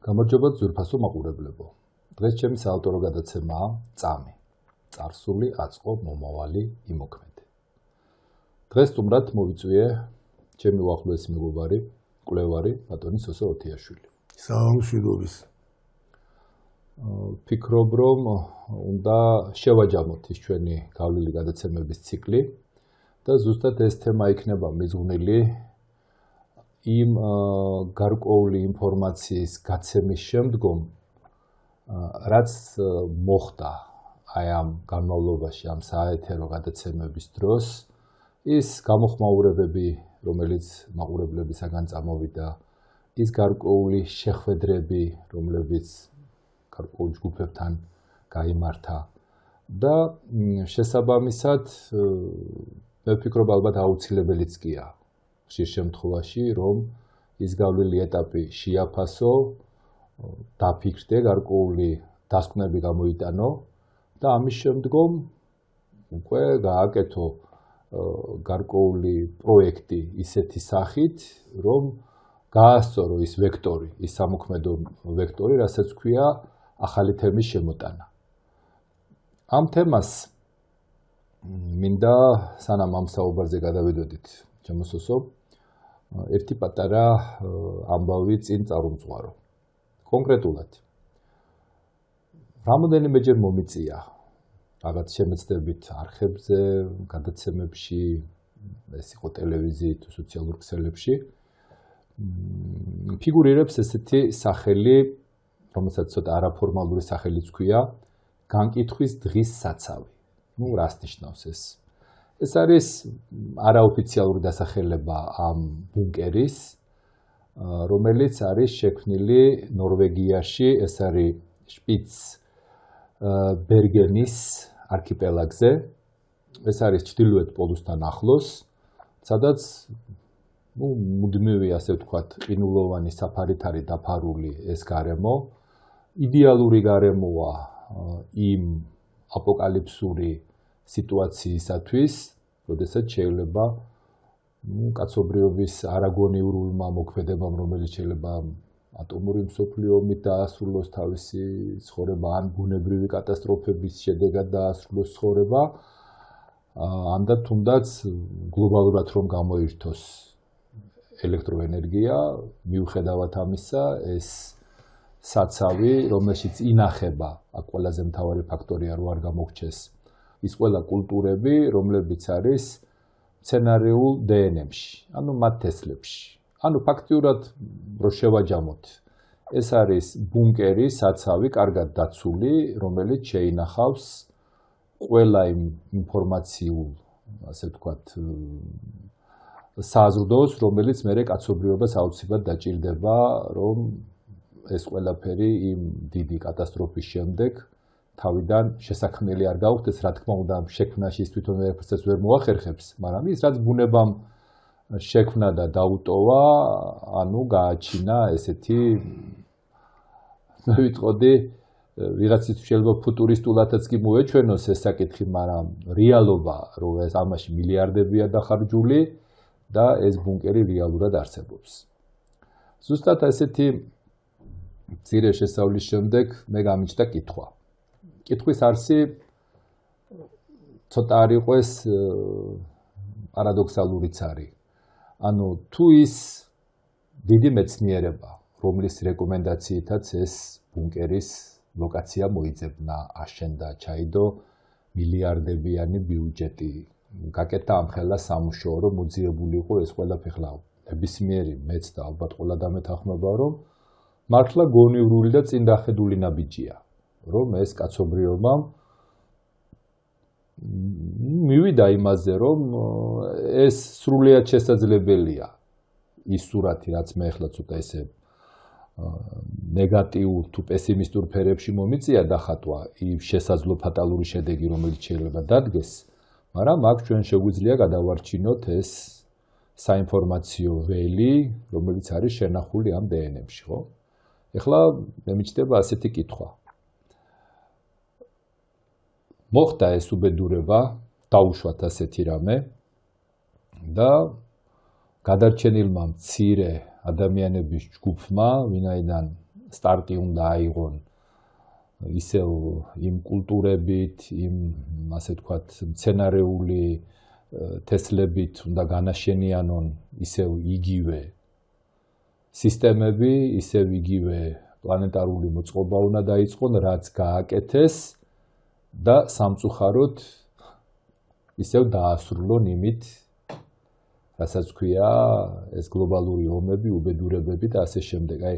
გამარჯობა ძვირფასო მაყურებლებო. დღეს ჩემი საავტორო გადაცემაა წამი. წარსული, აწყო, მომავალი, იმოქმედე. დღეს სტუმრად მოვიწვიე ჩემი უახლოესი მეგობარი, კვლევარი ბატონი სოსო ოთიაშვილი. საამშვიდობის. ფიქრობ, რომ უნდა შევაჯამოთ ის ჩვენი გავლილი გადაცემების ციკლი და ზუსტად ეს თემა იქნება მიზღვნილი იმ გარკვეული ინფორმაციის გაცემის შემდგომ, რაც მოხდა აი ამ განმავლობაში, ამ საეთერო გადაცემების დროს, ის გამოხმაურებები, რომელიც მაყურებლებისაგან წამოვიდა, ის გარკვეული შეხვედრები, რომლებიც გარკვეულ ჯგუფებთან გაიმართა და შესაბამისად მე ვფიქრობ ალბათ აუცილებელიც გია ხშირ შემთხვევაში, რომ ის გავლილი ეტაპი შეაფასო, დაფიქრდე, გარკვეული დასკვნები გამოიტანო და ამის შემდგომ უკვე გააკეთო გარკვეული პროექტი ისეთი სახით, რომ გაასწორო ის ვექტორი, ის სამოქმედო ვექტორი, რასაც ქვია ახალი თემის შემოტანა. ამ თემას მინდა სანამ ამ საუბარზე გადავიდოდით, ჩემო სოსო, ერთი პატარა ამბავი წინ წარუმძღვარო. კონკრეტულად, რამოდენიმეჯერ მომიწია რაღაც შემეცდებით არხებზე, გადაცემებში, ეს იყო ტელევიზიით, სოციალურ ქსელებში, ფიგურირებს ესეთი სახელი, რომელსაც ცოტა არაფორმალური სახელიც ქვია, განკითხვის დღის საცავი. რას ნიშნავს ეს? ეს არის არაოფიციალური დასახელება ამ ბუნკერის, რომელიც არის შექმნილი ნორვეგიაში, ეს არის შპიცბერგენის არქიპელაგზე. ეს არის ჩრდილოეთ პოლუსთან ახლოს, სადაც მუდმივი, ასე ვთქვათ, ყინულოვანი საფარით არის დაფარული ეს გარემო. იდეალური გარემოა იმ აპოკალიფსური სიტუაციისათვის, როდესაც შეიძლება კაცობრიობის არაგონიურულმა მოქმედებამ, რომელიც შეიძლება ატომური მსოფლიო ომით დაასრულოს თავისი ცხოვრება, ან ბუნებრივი კატასტროფების შედეგად დაასრულოს ცხოვრება, ან და თუნდაც გლობალურად რომ გამოირთოს ელექტროენერგია, მიუხედავად ამისა, ეს საცავი, რომელშიც ინახება, აქ ყველაზე მთავარი ფაქტორია, რომ არ გამოგჩეს ის ყველა კულტურები, რომლებიც არის მცენარეულ დნმ-ში, ანუ მათ თესლებში. ანუ ფაქტიურად რო შევაჯამოთ, ეს არის ბუნკერი, საცავი, კარგად დაცული, რომელიც შეინახავს ყველა იმ ინფორმაციულ, ასე ვთქვათ, საზრდოს, რომელიც მერე კაცობრიობას აუცილებლად დაჭირდება, რომ ეს ყველაფერი იმ დიდი კატასტროფის შემდეგ თავიდან შესაქმნელი არ გაუხდეს, რა თქმა უნდა, შექმნაში ის თვითონ ერთსაც ვერ მოახერხებს, მაგრამ ის რაც ბუნებამ შექმნა და დაუტოვა, ანუ გააჩინა ესეთი, მე ვიტყოდი, ვიღაცის შეიძლება ფუტურისტულადაც კი მოეჩვენოს ეს საკითხი, მაგრამ რეალობა, რომ ეს ამაში მილიარდებია დახარჯული და ეს ბუნკერი რეალურად არსებობს. ზუსტად ესეთი მცირე შესწავლის შემდეგ მე გამიჩნდა კითხვა. კითხვის არსი ცოტა არ იყოს პარადოქსალურიც არის. ანუ თუ ის დიდი მეცნიერება, რომლის რეკომენდაციითაც ეს ბუნკერის ლოკაცია მოიძებნა, აშენდა, ჩაიდო მილიარდებიანი ბიუჯეტი, გაკეთა ამხელა სამუშაო, რომ მოძიებული იყო ეს ყველაფერი ხლა. ნებისმიერი მეც და ალბათ ყველა დამეთანხმება, რომ მართლა გონივრული და წინ დახედული ნაბიჯია, რომ ეს კაცობრიობამ მივიდა იმაზე, რომ ეს სრულიად შესაძლებელია ის სურათი, რაც მე ახლა ცოტა ესე ნეგატიურ თუ პესიმისტურ ფერებში მომიწია დახატვა, ის შესაძლო ფატალური შედეგი, რომელიც შეიძლება დადგეს, მაგრამ აქ ჩვენ შეგვიძლია გადავარჩინოთ ეს საინფორმაციო ველი, რომელიც არის შენახული ამ დნმ-ში, ხო? ეხლა მე მიჩნდება ასეთი კითხვა. მოხდა ეს უბედურება, დაუშვათ ასეთი რამე და გადარჩენილმა მცირე ადამიანების ჯგუფმა, ვინაიდან სტარტი უნდა აიღონ ისევ იმ კულტურებით, იმ ასე ვთქვათ, მცენარეული თესლებით უნდა განაშენიანონ ისევ იგივე სისტემები, ისევ იგივე პლანეტარული მოწყობა უნდა დაიწყონ, რაც გააკეთეს და სამწუხაროდ ისევ დაასრულონ იმით, რასაც ქვია ეს გლობალური ომები, უბედურებები და ასე შემდეგ. აი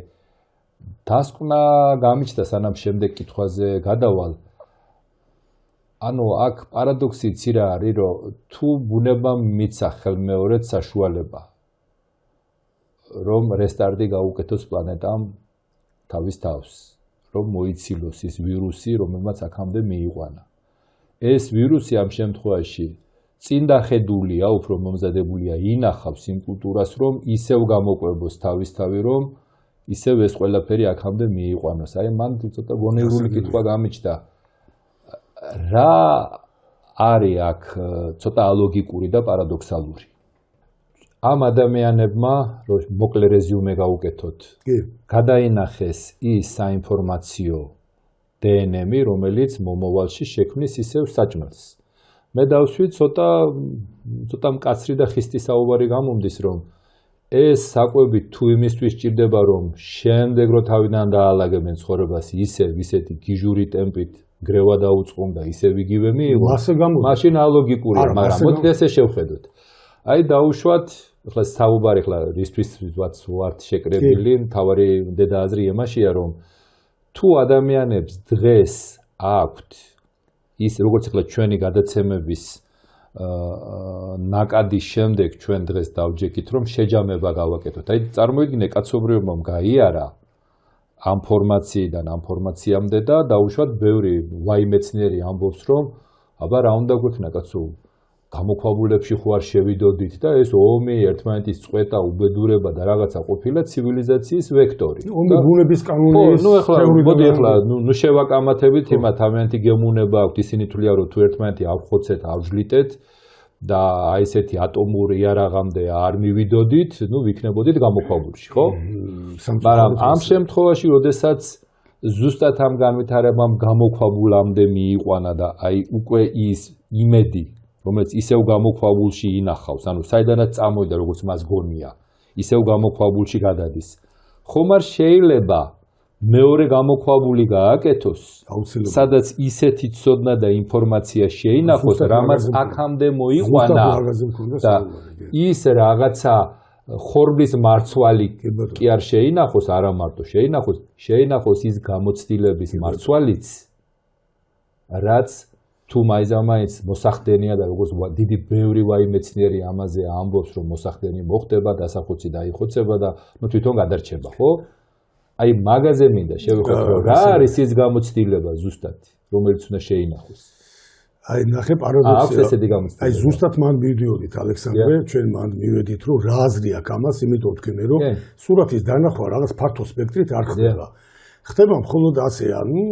დასკვნა გამიჩნდა სანამ შემდეგ კითხვაზე გადავალ. ანუ აქ პარადოქსიც რა არის, რომ თუ ბუნებამ მიცა ხელმეორედ საშუალება, რომ რესტარტი გაუკეთოს პლანეტამ თავის თავს, რომ მოიცილოს ის ვირუსი, რომელმაც აქამდე მიიყვანა. ეს ვირუსი ამ შემთხვევაში წინ დახედულია, უფრო მომზადებულია, ინახავს იმ კულტურას, რომ ისევ გამოყვებოს თავისთავი, რომ ისევ ეს ყველაფერი აქამდე მიიყვანოს. აი მან ცოტა გონივრული კითხვა გამიჩნდა. რა არის აქ ცოტა ალოგიკური და პარადოქსალური? ამ ადამიანებმა, რომ მოკლე რეზიუმე გავუკეთოთ, გადაინახეს ის საინფორმაციო DNM-ი, რომელიც მომავალში შექმნის ისევ საჭმელს. მე დავსვი ცოტა მკაცრი და ხისტი საუბარი გამომდის, რომ ეს საკვები თუ იმისთვის ჭირდება, რომ შემდეგ რო თავიდან დაალაგებენ ცხოვრებას ისეთი გიჟური ტემპით გრევა დაუწყონ და ისევ იგივე მიიღონ, მაშინ ალოგიკურია, მაგრამ მოდით ესე შევხედოთ. აი დაუშვათ, ახლა საუბარი რისთვის ვართ შეკრებილი, მთავარი დედააზრი იმაშია, რომ თუ ადამიანებს დღეს აქვთ ის როგორც ახლა ჩვენი გადაცემების ნაკადის შემდეგ ჩვენ დღეს დავჯექით, რომ შეჯამება გავაკეთოთ. აი წარმოიდგინე, კაცობრიობამ გაიარა ამ ფორმაციიდან ამ ფორმაციამდე და დაუშვათ ბევრი ვაიმეცნიერი ამბობს, რომ აბა რა უნდა გვექნა კაცო, გამოქვაბულებში ხო არ შევიდოდით და ეს ომი, ერთმანეთის წყვეტა, უბედურება და რაღაცა ყოფილა ცივილიზაციის ვექტორი. ომი ბუნების კანონის მოდი ახლა ნუ შევაკამათებით იმათ, ამიანთი გემუნება აქვთ, ისინი თვლიან, რომ თუ ერთმანეთი ავხოცეთ, ავжლიტეთ და აი ესეთი ატომური იარაღამდე არ მივიდოდით, ნუ ვიქნებოდით გამოქვაბულში, ხო? მაგრამ ამ შემთხვევაში, როდესაც ზუსტად ამ განვითარებამ გამოქვაბულამდე მიიყვანა და აი უკვე ის იმედი რომელიც ისევ გამოქვაბულში ინახავს, ანუ საიდანაც წამოვიდა, როგორც მას გონია, ისევ გამოქვაბულში გადადის. ხომ არ შეიძლება მეორე გამოქვაბული გააკეთოს, სადაც ისეთი ცოდნა და ინფორმაცია შეინახოს, რამაც აქამდე მოიყვანა და ის რაღაცა ხორბლის მარცვალი კი არ შეინახოს, არა მარტო შეინახოს ის გამოცდილების მარცვალიც, რაც თუ მაინც მოსახდენია და როგორც დიდი ბევრი ვაიმეცნიერი ამაზე ამბობს, რომ მოსახდენი მოხდება, დასახოცი დაიხოცება და ნუ თვითონ გადარჩება, ხო? აი მაგაზე მინდა შევეხოთ, რომ რა არის ის გამოცდილება ზუსტად, რომელიც უნდა შეინახოს. აი ნახე პარადოქსია. აქვს ესეთი გამოცდილება. აი ზუსტად მან მივიდოდით ალექსანდრე, ჩვენ მან მივედით, რომ რა აზრი აქვს ამას, იმიტომ ვთქვი, რომ სურათის დანახვა რაღაც ფართო სპექტრით არ ხდება. ხდება მხოლოდ ასე, ანუ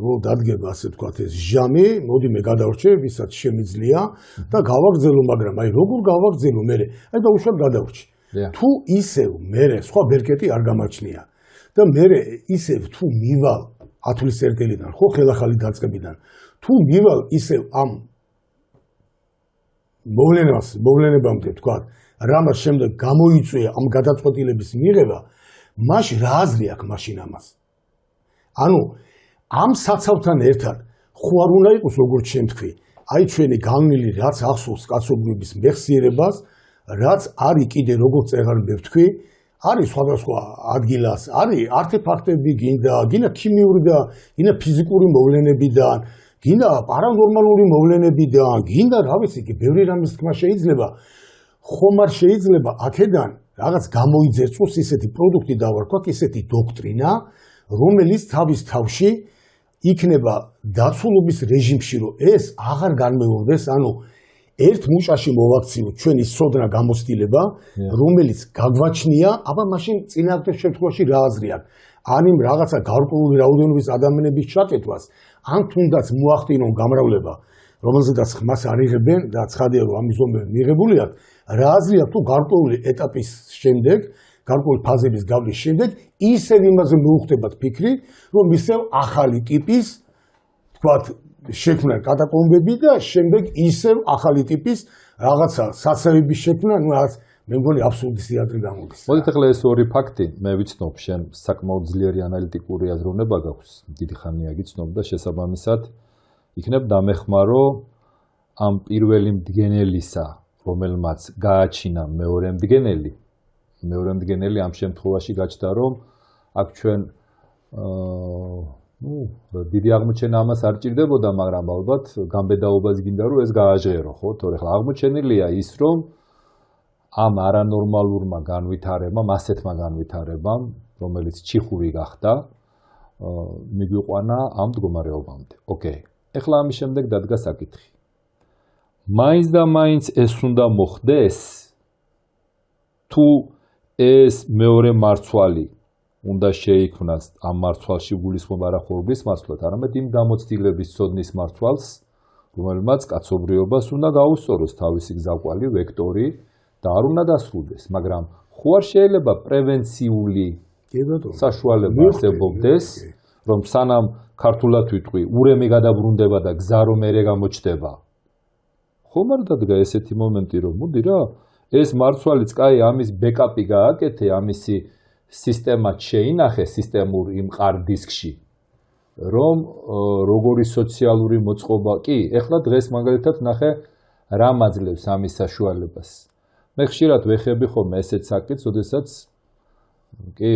რო დადგება ასე ვთქვათ ეს ჟამი, მოდი მე გადავრჩე, ვისაც შემიძლია და გავაგრძელო, მაგრამ აი როგორ გავაგრძელო მე? აი დაუშვათ გადავრჩი. თუ ისევ მე სხვა ბერკეტი არ გამაჩნია და მე ისევ თუ მივალ 10 თვის წერტილიდან, ხო ხელახალი დაწყებიდან, თუ მივალ ისევ ამ მოვლენებამდე ვთქვათ, რამაც შემდეგ გამოიწვია ამ გადაწყვეტილების მიღება, მაშინ რა აზრი აქვს მაშინ ამას? ანუ ამ საცავთან ერთად ხო არ უნდა იყოს როგორც შენ თქვი, აი ჩვენი განვლილი რაც ახსოვს კაცობრიობის მეხსიერებას, რაც არის კიდე როგორც წეღარ მე ვთქვი, არის სხვადასხვა ადგილას, არის არტეფაქტები, გინდა ქიმიური და გინდა ფიზიკური მოვლენებიდან, გინდა პარანორმალური მოვლენებიდან, გინდა რა ვიცი, ბევრი რამის თქმა შეიძლება, ხომ არ შეიძლება აქედან რაღაც გამოიძერწოს ისეთი პროდუქტი დავარქვათ, ისეთი დოქტრინა, რომელიც თავის თავში იქნება დაცულობის რეჟიმში, რომ ეს აღარ განმეორდეს, ანუ ერთ მუჭაში მოვაქციოთ ჩვენი სოდნა გამოცდილება, რომელიც გაგვაჩნია, აბა მაშინ წინააღმდეგ შემთხვევაში რა აზრი აქვს? ან იმ რაღაცა გარკვეული რაოდენობის ადამიანების ჩაკეთვას, ან თუნდაც მოახდინონ გამრავლება, რომელზედაც ხმას არ იღებენ და ცხადია, რომ ამის ზომები მიღებული აქვს, რა აზრი აქვს თუ გარკვეული ეტაპის შემდეგ გარკვეული ფაზების გავლის შემდეგ ისევ იმაზე მოუხდებათ ფიქრი, რომ ისევ ახალი ტიპის თქვათ შექმნა კატაკომბები და შემდეგ ისევ ახალი ტიპის რაღაცა საცავების შექმნა, ну რაღაც მე მგონი აბსურდის თეატრი გამოდის. მოდით ახლა ეს ორი ფაქტი მე ვიცნობ, შენ საკმაოდ ძლიერი ანალიტიკური აზროვნება გაქვს, დიდი ხანია გიცნობ და შესაბამისად იქნებ დამეხმარო ამ პირველი მდგენელისა, რომელმაც გააჩინა მეორე მდგენელი ამ შემთხვევაში გაჩნდა, რომ აქ ჩვენ დიდი აღმოჩენა ამას არ ჭირდებოდა, მაგრამ ალბათ გამბედაობას გინდა რომ ეს გააჟღერო, ხო? თორე ახლა აღმოჩენილია ის, რომ ამ არანორმალურმა განვითარებამ, ასეთმა განვითარებამ, რომელიც ჩიხური გახდა, მიგვიყვანა ამ მდგომარეობამდე. ოკეი. ეხლა ამის შემდეგ დადგა საკითხი. მაინც და მაინც ეს უნდა მოხდეს, თუ ეს მეორე მარცვალი უნდა შეიქმნას ამ მარცვალში გულისხმობ არა ხორბლის მარცვლად, არამედ იმ გამოცდილების ცოდნის მარცვალს, რომელმაც კაცობრიობას უნდა გაუსწოროს თავისი გზაკვალი, ვექტორი და არ უნდა დასრულდეს, მაგრამ ხო არ შეიძლება პრევენციული საშუალება არსებობდეს, რომ სანამ ქართულად ვიტყვი, ურემი გადაბრუნდება და გზა რომ ერე გამოჩნდება. ხომ არ დადგა ესეთი მომენტი, რომ მოდი რა, ეს მარცვალიც კაი ამის ბეკაპი გააკეთე, ამისი სისტემა შეინახე სისტემურ იმ ყარ დისკში, რომ როგორი სოციალური მოწყობა, კი, ეხლა დღეს მაგალითად ნახე რა მაძლევს ამის საშუალებას. მე ხშირად ვეხები ხოლმე ესეთ საკითხს, როდესაც კი,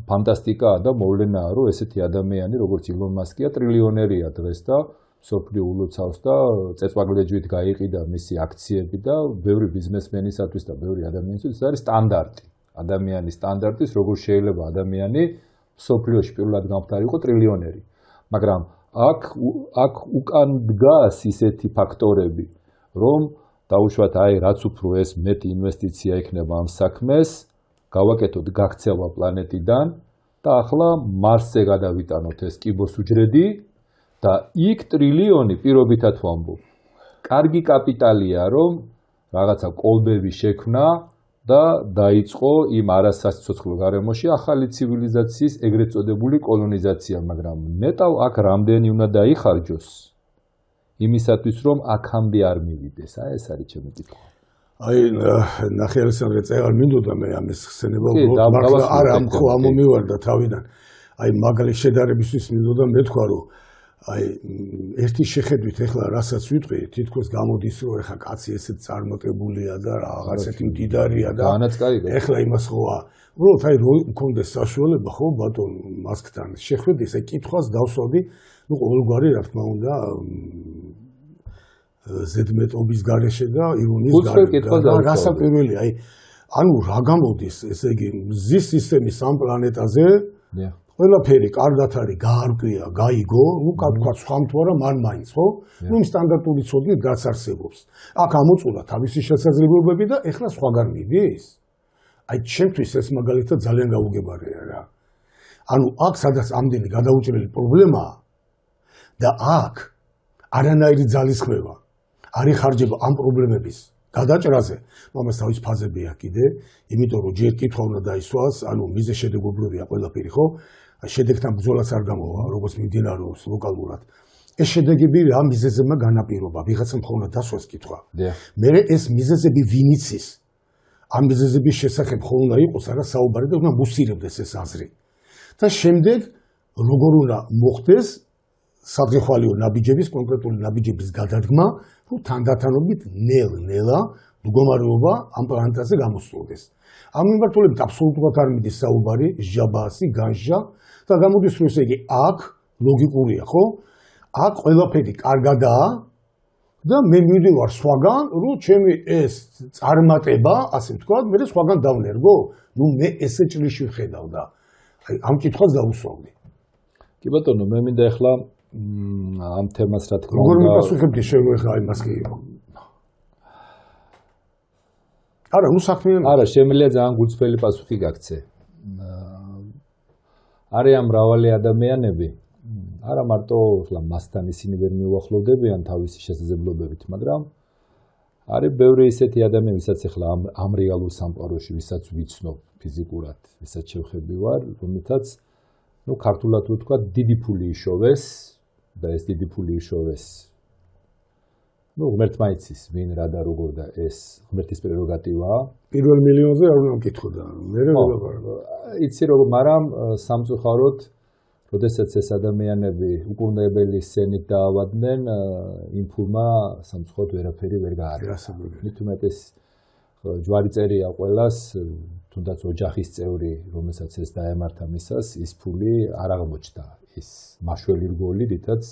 ფანტასტიკაა და მოვლენაა, რომ ესეთი ადამიანი, როგორც ილონ მასკია, ტრილიონერია დღეს და სოფლიო ულოცავს და წეწვაგლეჯვით გაიყიდა მისი აქციები და ბევრი ბიზნესმენისათვის და ბევრი ადამიანისთვის არის სტანდარტი. ადამიანის სტანდარტის, როგორ შეიძლება ადამიანი სოფლიოში პირველად გამხდარი იყო ტრილიონერი. მაგრამ აქ უკან დგას ისეთი ფაქტორები, რომ დაუშვათ აი რაც უფრო ეს მეტი ინვესტიცია იქნება ამ საქმეს, გავაკეთოთ გაქცევა პლანეტიდან და ახლა მარსზე გადავიტანოთ ეს კიბოს უჯრედი და იქ ტრილიონი პირობითად ვამბობ. კარგი კაპიტალია, რომ რაღაცა კოლბები შექმნა და დაიწყო იმ არასაცოცხლო გარემოში ახალი ცივილიზაციის ეგრეთ წოდებული კოლონიზაცია, მაგრამ ნეტავ აქ რამდენი უნდა დაიხარჯოს იმისათვის, რომ აქამდე არ მივიდეს. აი ეს არის ჩემი კითხვა. აი ნახე ალექსანდრე წეღარ მინდოდა მე ამის ხსენება უბრალოდ არა ამ ხო ამომივარდა თავიდან. აი მაგალითად შედარებისთვის მინდოდა მე თქვა რომ აი ერთი შეხედვით ეხლა რასაც ვიტყვი, თითქოს გამოდის რომ ეხლა კაცი ესეთ წარმატებულია და რაღაცეთი მდიდარია და ეხლა იმას ხოა. უბრალოდ აი რო მქონდეს საშუალება ხო ბატონ მასკთან შეხვედი, ესე კითხვას დავსვავდი, ну ყოველგვარი რა თქმა უნდა ზედმეტობის გარეშე და ირონიის გარეშე. გასაკვირველი, აი ანუ რა გამოდის, ესე იგი მზის სისტემის ამ პლანეტაზე ყველაფერი კარგად არის, გაარკვია, გაიგო, ну თქვა სხვა თუ არა მან მაინც, ხო? ну სტანდარტული ცოდნით გასარსებობს. აქ ამოწურა თავისი შესაძლებლობები და ეხლა სხვაგან მიდის. აი ჩემთვის ეს მაგალითად ძალიან გაუგებარია რა. ანუ აქ სადაც ამდენი გადაუჭრელი პრობლემაა და აქ არანაირი ძალისხმევა არ იხარჯება ამ პრობლემების გადაჭრაზე, მომას თავის ფაზები აქვს კიდე, იმიტომ რომ ჯერ კითხვა უნდა დაისვას, ანუ მიზეშედეგობრივია ყველაფერი, ხო? შედეგთან ბრძოლაც არ გამოვა, როგორც მიმდინარეობს ლოკალურად. ეს შედეგები რა მიზეზებმა განაპირობა, ვიღაცამ ხომ დასვას კითხვა. მე ეს მიზეზები ვინ იცის? ამ მიზეზების შესახებ ხომ უნდა იყოს არა საუბარი და უნდა მუსირებდეს ეს აზრი. და შემდეგ როგორ უნდა მოხდეს სადღეღვალიო ნაბიჯების, კონკრეტული ნაბიჯების გადადგმა, რომ თანდათანობით ნელ-ნელა მდგომარეობა ამ პლანეტაზე გამოსწორდეს. ამ მიმართულებით აბსოლუტურად არ მიდის საუბარი, ჟაბასი, განჟა და გამოდის რომ ესე იგი აქ ლოგიკურია, ხო? აქ ყველაფერი კარგადაა და მე მივიდივარ სხვაგან, რომ ჩემი ეს წარმატება, ასე ვთქვათ, მე სხვაგან დავნერგო. ну მე ესე ჭრილში ვხედავ და აი ამ კითხვას დაუსვავდი. კი ბატონო, მე მინდა ახლა ამ თემას რა თქმა უნდა. როგორ მიპასუხებდი შევეხა იმას კი? არა, ну საქმეა. არა, შემიძლია ძალიან გულწრფელი პასუხი გაქცე. არიან მრავალი ადამიანები, არა მარტო ახლა მასთან ისინი ვერ მიუახლოვდებიან თავისი შესაძლებლობებით, მაგრამ არის ბევრი ისეთი ადამიანი, ვისაც ახლა ამ რეალურ სამყაროში, ვისაც ვიცნობ ფიზიკურად, ვისაც შევხები ვარ, რომელთაც ქართულად ვთქვა, დიდი ფული იშოვეს და ეს დიდი ფული იშოვეს. ღმერთმა იცის, ვინ რა და როგორ და ეს ღმერთის პრეროგატივაა. პირველ მილიონზე არ უნდა მკითხოდა. მე იცი როგორ, მაგრამ სამწუხაროდ, როდესაც ეს ადამიანები უკურნებელი სცენით დაავადდნენ, იმ ფულმა სამწუხაროდ ვერაფერი ვერ გაარღვია. მით უმეტეს ჯვარი წერია ყველას, თუნდაც ოჯახის წევრი, რომელსაც ეს დაემართა მისას, ის ფული არ აღმოჩნდა. ის მაშველი რგოლი, რითაც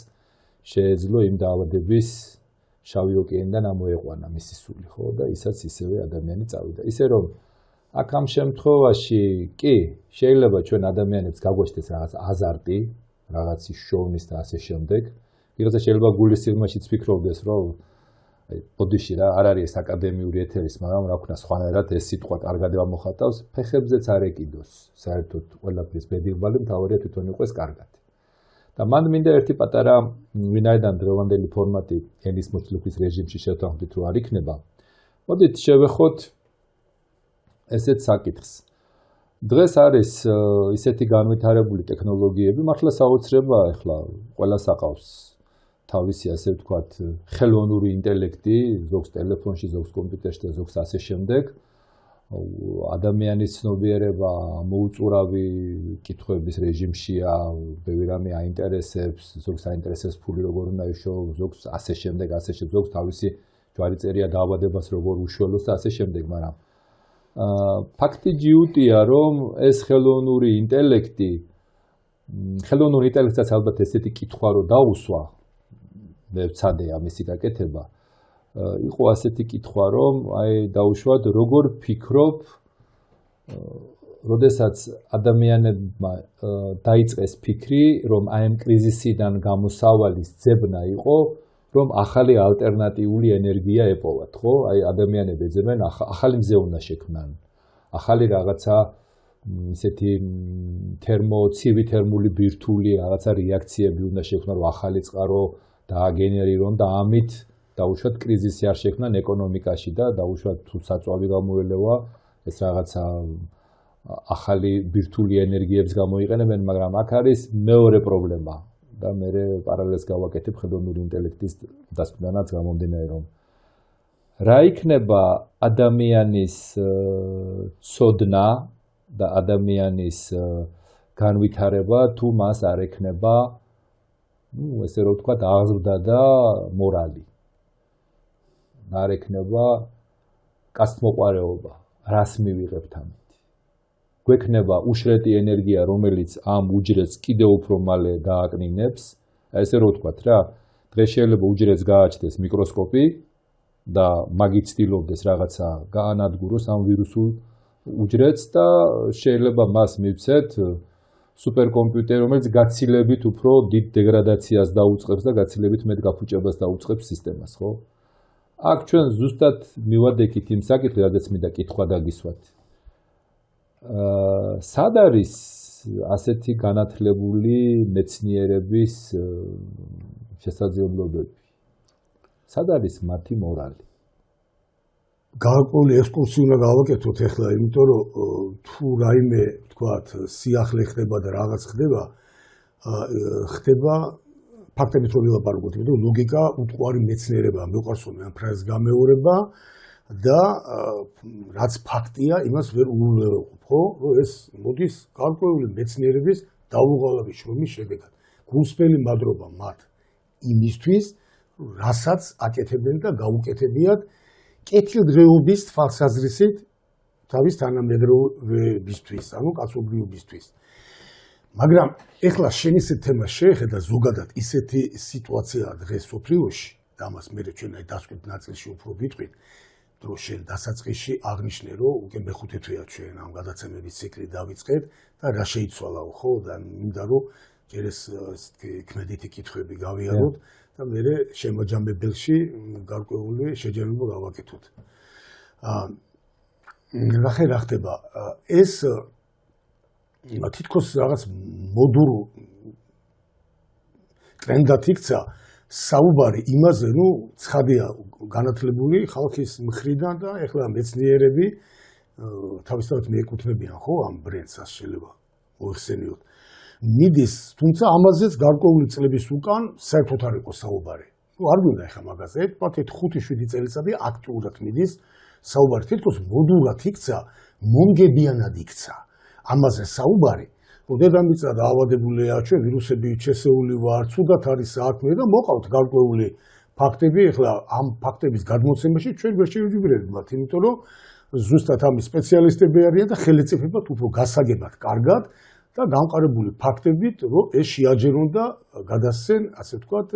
შეეძლო იმ დაავადების შავი ოკეანიდან ამოეყვანა მისი სული, ხო და ისაც ისევე ადამიანი წავიდა. ისე რომ აქ ამ შემთხვევაში კი შეიძლება ჩვენ ადამიანებს გაგვეშთეს რაღაც აზარტი, რაღაცის შოვნის და ასე შემდეგ. ვიღაცა შეიძლება გულის სიღრმეშიც ფიქრობდეს, რომ ბოდიში რა არ არის ეს აკადემიური ეთერის, მაგრამ რა ვქნა სხვანაირად ეს სიტყვა კარგად გამოხატავს, ფეხებზეც არ ეკიდოს. საერთოდ ყველაფრის ბედიღბალი მთავარია თვითონ იყოს კარგად. და მან მინდა ერთი პატარა ვინაიდან დღევანდელი ფორმატი ენის მოშლების რეჟიმში შევთანხმდით რომ არ იქნება. მოდით შევეხოთ ესეთ საკითხს. დღეს არის ისეთი განვითარებული ტექნოლოგიები, მართლა საოცრებაა ახლა ყველას აყავს თავისი ასე ვთქვათ ხელოვნური ინტელექტი, ზოგს ტელეფონში, ზოგს კომპიუტერში და ზოგს ასე შემდეგ. ადამიანის ცნობიერება მოუწურავი კითხვების რეჟიმშია, ბევრი რამე აინტერესებს, ზოგს აინტერესებს ფული როგორ უნდა იშოვოს, ზოგს ასე შემდეგ, ზოგს თავისი ჯვარი წერია დაავადებას როგორ უშველოს და ასე შემდეგ, მაგრამ ფაქტი ჯიუტია, რომ ეს ხელოვნური ინტელექტსაც ალბათ ესეთი კითხვა რო დაუსვა, მე ვცადე ამისი გაკეთება. იყო ასეთი კითხვა, რომ დაუშვათ, როგორ ფიქრობ, როდესაც ადამიანებმა დაიწყეს ფიქრი, რომ აი ამ კრიზისიდან გამოსავალის ძებნა იყო, რომ ახალი ალტერნატიული ენერგია ეპოვათ, ხო? აი ადამიანები ეძებენ, ახალი მზე უნდა შექმნან. ახალი რაღაცა ისეთი ცივი თერმული ბირთვული რაღაცა რეაქციები უნდა შექმნან, რომ ახალი წყარო დააგენერირონ და ამით დაუშვათ კრიზისი არ შექმნან ეკონომიკაში და დაუშვათ თუ საწვავი გამოელევა ეს რაღაცა ახალი ბირთვული ენერგიებს გამოიყენებენ, მაგრამ აქ არის მეორე პრობლემა და მე პარალელს გავაკეთებ ხელოვნური ინტელექტის დასკვნანაც გამომდინარე, რომ რა იქნება ადამიანის ცოდნა და ადამიანის განვითარება თუ მას არ ექნება ესე რომ ვთქვათ აღზრდა და მორალი. არ ექნება კაცთმოყვარეობა, რას მივიღებთ ამით. გვექნება უშრეტი ენერგია, რომელიც ამ უჯრედს კიდევ უფრო მალე დააკნინებს. ესე რომ ვთქვათ რა, დღეს შეიძლება უჯრედს გააჩნდეს მიკროსკოპი და მაგით ცდილობდეს რაღაცა გაანადგუროს ამ ვირუსულ უჯრედს და შეიძლება მას მივცეთ სუპერკომპიუტერი, რომელიც გაცილებით უფრო დიდ დეგრადაციას დაუწყებს და გაცილებით მეტ გაფუჭებას დაუწყებს სისტემას, ხო? აქ ჩვენ ზუსტად მივადექით იმ საკითხს, რადგან მინდა კითხვა დაგისვათ. სად არის ასეთი განათლებული მეცნიერების შესაძლებლობები? სად არის მათი მორალი? გარკვეული ექსკურსი უნდა გავაკეთოთ ახლა, იმიტომ რომ თუ რაიმე ვთქვათ სიახლე ხდება და რაღაც ხდება ფაქტებით რომ ვილაპარაკოთ, იმიტომ რომ ლოგიკა უტყუარი მეცნიერებაა, მეყვარს რომ ამ ფრაზას გამეორება და რაც ფაქტია, იმას ვერ უვლევებ, ხო? რომ ეს მოდის გარკვეული მეცნიერების დაუღალავი შრომის შედეგად. გულსმელი მადრობა მათ იმისთვის, რასაც აკეთებენ და გაუკეთებიათ კეთილდღეობის თვალსაზრისით თავის თანამედროვეებისთვის, ანუ კაცობრიობისთვის. მაგრამ ეხლა შენ ისეთ თემას შეეხედა ზოგადად ისეთი სიტუაციაა დღეს სოფლიოში და ამას მე ჩვენ დასკვით ნაწილში უფრო ვიტყვით, რომ შენ დასაწყისში აღნიშნე, რომ უკვე მეხუთე თვეა ჩვენ ამ გადაცემების ციკლი დავიწყეთ და რა შეიცვალაო, ხო? და მინდა რომ ჯერ ეს ქმედითი კითხვები გავიაროთ და მე შემაჯამებელში გარკვეული შეჯამება გავაკეთოთ. ნახე რა ხდება. ეს თითქოს რაღაც მოდურ ტრენდად იქცა საუბარი იმაზე, ცხადია განათლებული ხალხის მხრიდან და ეხლა მეცნიერები თავისთავად მიეკუთვნებიან ხო ამ ბრენდს შეიძლება მოიხსენიოთ. მიდის, თუმცა ამაზეც გარკვეული წლების უკან საერთოდ არ იყო საუბარი. არ გვინდა ეხლა მაგაზე, თქვათ 5-7 წელიწადი აქტიურად მიდის საუბარი, თითქოს მოდულად იქცა, მომგებიანად იქცა. ამაზე საუბარი, რომ დედამიწა დაავადებულია, ჩვენ ვირუსები შესეული ვარ, ცუდად არის საქმე და მოყავთ გარკვეული ფაქტები, ეხლა ამ ფაქტების გადმოცემაში ჩვენ ვერ შევიძვირებთ, იმიტომ რომ ზუსტად ამის სპეციალისტები არიან და ხელისუფლებათ უფრო გასაგებად კარგად და გამყარებული ფაქტებით, რომ ეს შეაჯერონ და გადასცენ, ასე ვთქვათ,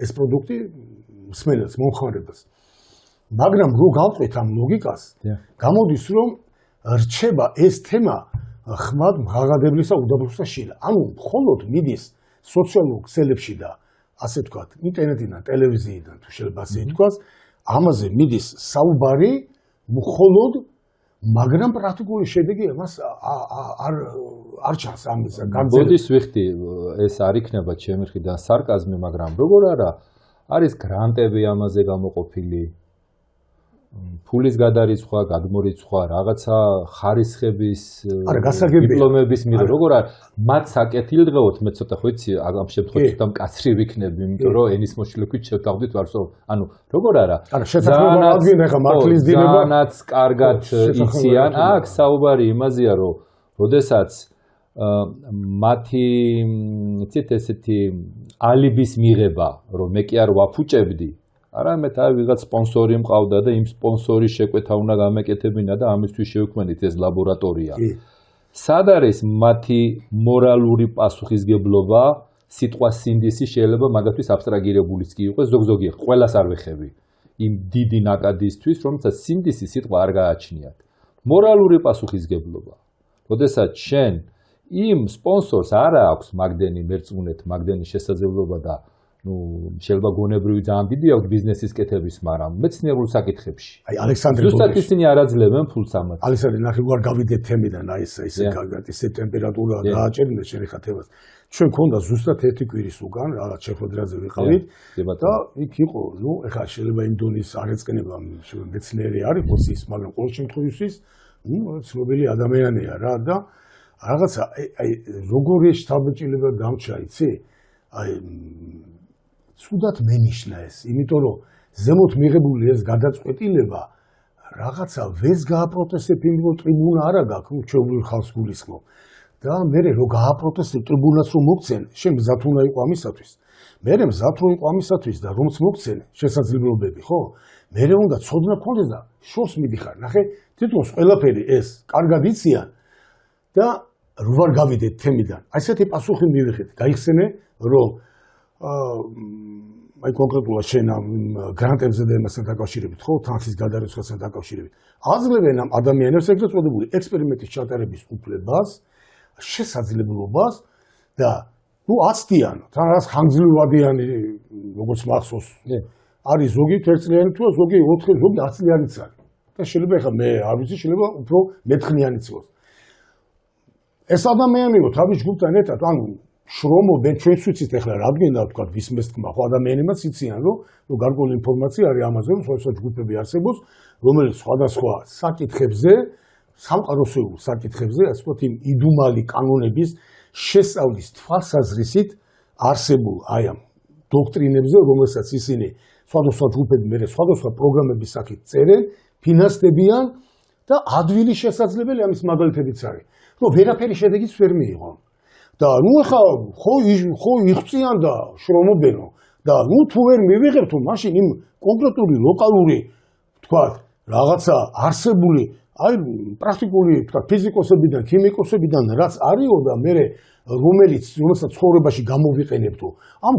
ეს პროდუქტი მსმენელს, მომხმარებელს. მაგრამ რო გავყვეთ ამ ლოგიკას, გამოდის რომ რჩება ეს თემა ხმად მღაღადებლისა უდაბნოსა შილა. ანუ მხოლოდ მიდის სოციალურ ქსელებში და ასე ვთქვათ, ინტერნეტიდან, ტელევიზიიდან თუ შეიძლება ასე ითქვას, ამაზე მიდის საუბარი მხოლოდ, მაგრამ პრაქტიკული შედეგი ამას არ ჩანს ამის გაგზავნა. მოდის ვიხდი, ეს არ იქნება ჩემი მხრიდან სარკაზმი, მაგრამ როგორ არა, არის გრანტები ამაზე გამოყოფილი, ფულის გადარიცხვა, გადმორიცხვა, რაღაცა ხარისხების, დიპლომების მიღება, როგორ არა, მათ საკეთილდღეოდ მე ცოტა ხო იცი, ამ შემთხვევაში ცოტა მკაცრი ვიქნები, იმიტომ რომ ენის მოშლექვით შევთანხმდით ვარსო, ანუ როგორ არა, ძალიან კარგად იციან, აქ საუბარი იმაზეა, რომ როდესაც მათი იცით ესეთი ალიბის მიღება, რომ მე კი არ ვაფუჭებდი, არამედ აი ვიღაც სპონსორი მყავდა და იმ სპონსორის შეკვეთა უნდა გამეკეთებინა და ამისთვის შევქმნით ეს ლაბორატორია. სად არის მათი მორალური პასუხისგებლობა? სიტყვა სინდისი შეიძლება მაგათთვის აბსტრაგირებულიც კი იყოს, ზოგ-ზოგი ყველას არ ვეხები იმ დიდი ნაკადისთვის, რომელსაც სინდისი სიტყვა არ გააჩნიათ. მორალური პასუხისგებლობა. როდესაც შენ იმ სპონსორს არ აქვს მაგდენი მერწმუნეთ, მაგდენი შესაძლებლობა და შეიძლება გონებრივი ძალიან დიდი აქვს ბიზნესის კეთების, მაგრამ მეცნიერულ საკითხებში. აი ალექსანდრე ზუსტად ისინი არ აძლევენ ფულს ამათ. ალექსანდრე ნახე ვარ გავიდეთ თემიდან, აი ესე კარგად ისე ტემპერატურა დააჭერინე შენი ხათებას. ჩვენ ქონდა ზუსტად ერთი კვირის უკან, რაღაც შეხვედრაზე ვიყავით და იქ იყო, ეხლა შეიძლება იმ დონის არ ეწყენება მეცნიერი არ იყოს ის, მაგრამ ყოველ შემთხვევაში ცნობილი ადამიანია რა და რაღაცა აი როგორი შთაბეჭდილება დამჭა, იცი? აი ცუდად მენიშნა ეს, იმიტომ რომ ზემოთ მიღებული ეს გადაწყვეტილება რაღაცა ვერც გააპროტესტებ, იმიტომ რომ ტრიბუნა არა გაქვს, ჩვეულებრივ ხალხს გულისხმობ. და მე რო გააპროტესტებ ტრიბუნას რომ მოგცენ, შენ მზად უნდა იყო ამისათვის. მე მზად რო იყო ამისათვის და რომც მოგცენ შესაძლებლობები, ხო? მე უნდა ცოდნა გქონდეს და შორს მიდიხარ. ნახე, თითქოს ყველაფერი ეს კარგად იციან და რო ვარ გავიდეთ თემიდან. აი ესეთი პასუხი მივიღეთ. გაიხსენე, რომ აი კონკრეტულად შენ ამ გრანტებზე და იმასთან დაკავშირებით, ხო, თანხის გადარიცხვასთან დაკავშირებით. აძლევენ ამ ადამიანებს ეგრეთ წოდებული ექსპერიმენტის ჩატარების უფლებას, შესაძლებლობას და აცდიან, თან რაც ხანგრძლივადიანი, როგორც მახსოვს, არის ზოგი 1 წლიანი თუ ზოგი 4, ზოგი 10 წლიანიც არის. და შეიძლება ეხლა მე არ ვიცი, შეიძლება უფრო მეთხნიანიც იყოს. ეს ადამიანები თავის ჯგუფთან ერთად, ანუ შრომობენ, ჩვენც ვიცით ეხლა რადგან თქვა ვისმეს თქმა, ხო ადამიანებიც იციან, რომ გარკვეული ინფორმაცია არის ამაზე, რომ სხვადასხვა ჯგუფები არსებობს, რომელიც სხვადასხვა საკითხებზე, სამყაროსეულ საკითხებზე, ასე ვთქვათ, იმ იდუმალი კანონების შესწავლის თვალსაზრისით არსებულ აი ამ დოქტრინებზე, რომელსაც ისინი სხვადასხვა ჯგუფები მე სხვადასხვა პროგრამების სახით წერენ, ფინანსდებიან და ადვილი შესაძლებელი ამის მაგალითებიც არის, რომ ვერაფერი შედეგიც ვერ მიიღო. და ახლა ხო იღწიან და შრომობენო და თუ ვერ მივიღებთ, მაშინ იმ კონკრეტული ლოკალური, ვთქვათ, რაღაცა არსებული, აი პრაქტიკული, ვთქვათ, ფიზიკოსებიდან, ქიმიკოსებიდან რაც არისო და მე რომელსაც ცხოვრებაში გამოვიყენებთო, ამ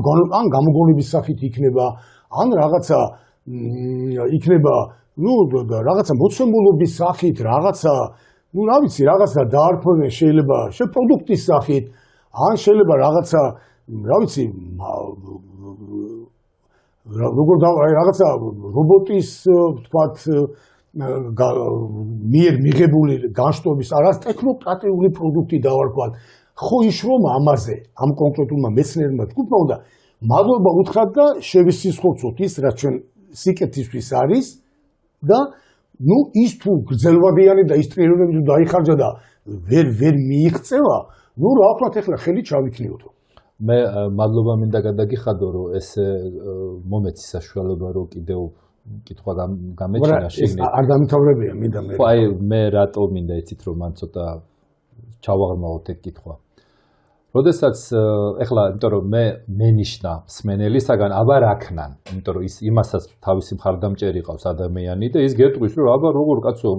გამოგონების სახით იქნება, ან რაღაცა იქნება, რაღაცა მოცემულობის სახით, რაღაცა, რა ვიცი, რაღაცა დაარქვენ შეიძლება პროდუქტის სახით, ან შეიძლება რაღაცა, რა ვიცი, როგორ რაღაცა რობოტის, ვთქვათ, მიერ მიღებული განშტოების, არას ტექნოკრატიული პროდუქტი დავარქვათ. ხო იშრომა ამაზე, ამ კონკრეტულმა მეცნიერმა ჯგუფმა და მადლობა უთხრათ და შევისისხლოთ ის რაც ჩვენ სიკეთისთვის არის და ნუ ის თუ გრძელვადიანი და ის ტრილიონები თუ დაიხარჯა და ვერ მიიღწევა, ნუ რა ვთქვათ ახლა ხელი ჩავიქნიოდო. მე მადლობა მინდა გადაგიხადო რომ ეს მომეცი საშუალება რომ კიდევ კითხვა გამეჩინა შეგნით. არ დამთავრებია მინდა მე. ხო აი მე რატო მინდა იცით რომ მან ცოტა ჩავაღრმავოთ ეგ კითხვა. როდესაც ეხლა იმიტომ რომ მე მენიშნა მსმენელისაგან აბა რაქნან, იმიტომ რომ ის იმასაც თავისი მხარდამჭერი ყავს ადამიანი და ის გეტყვის რომ აბა როგორ კაცო,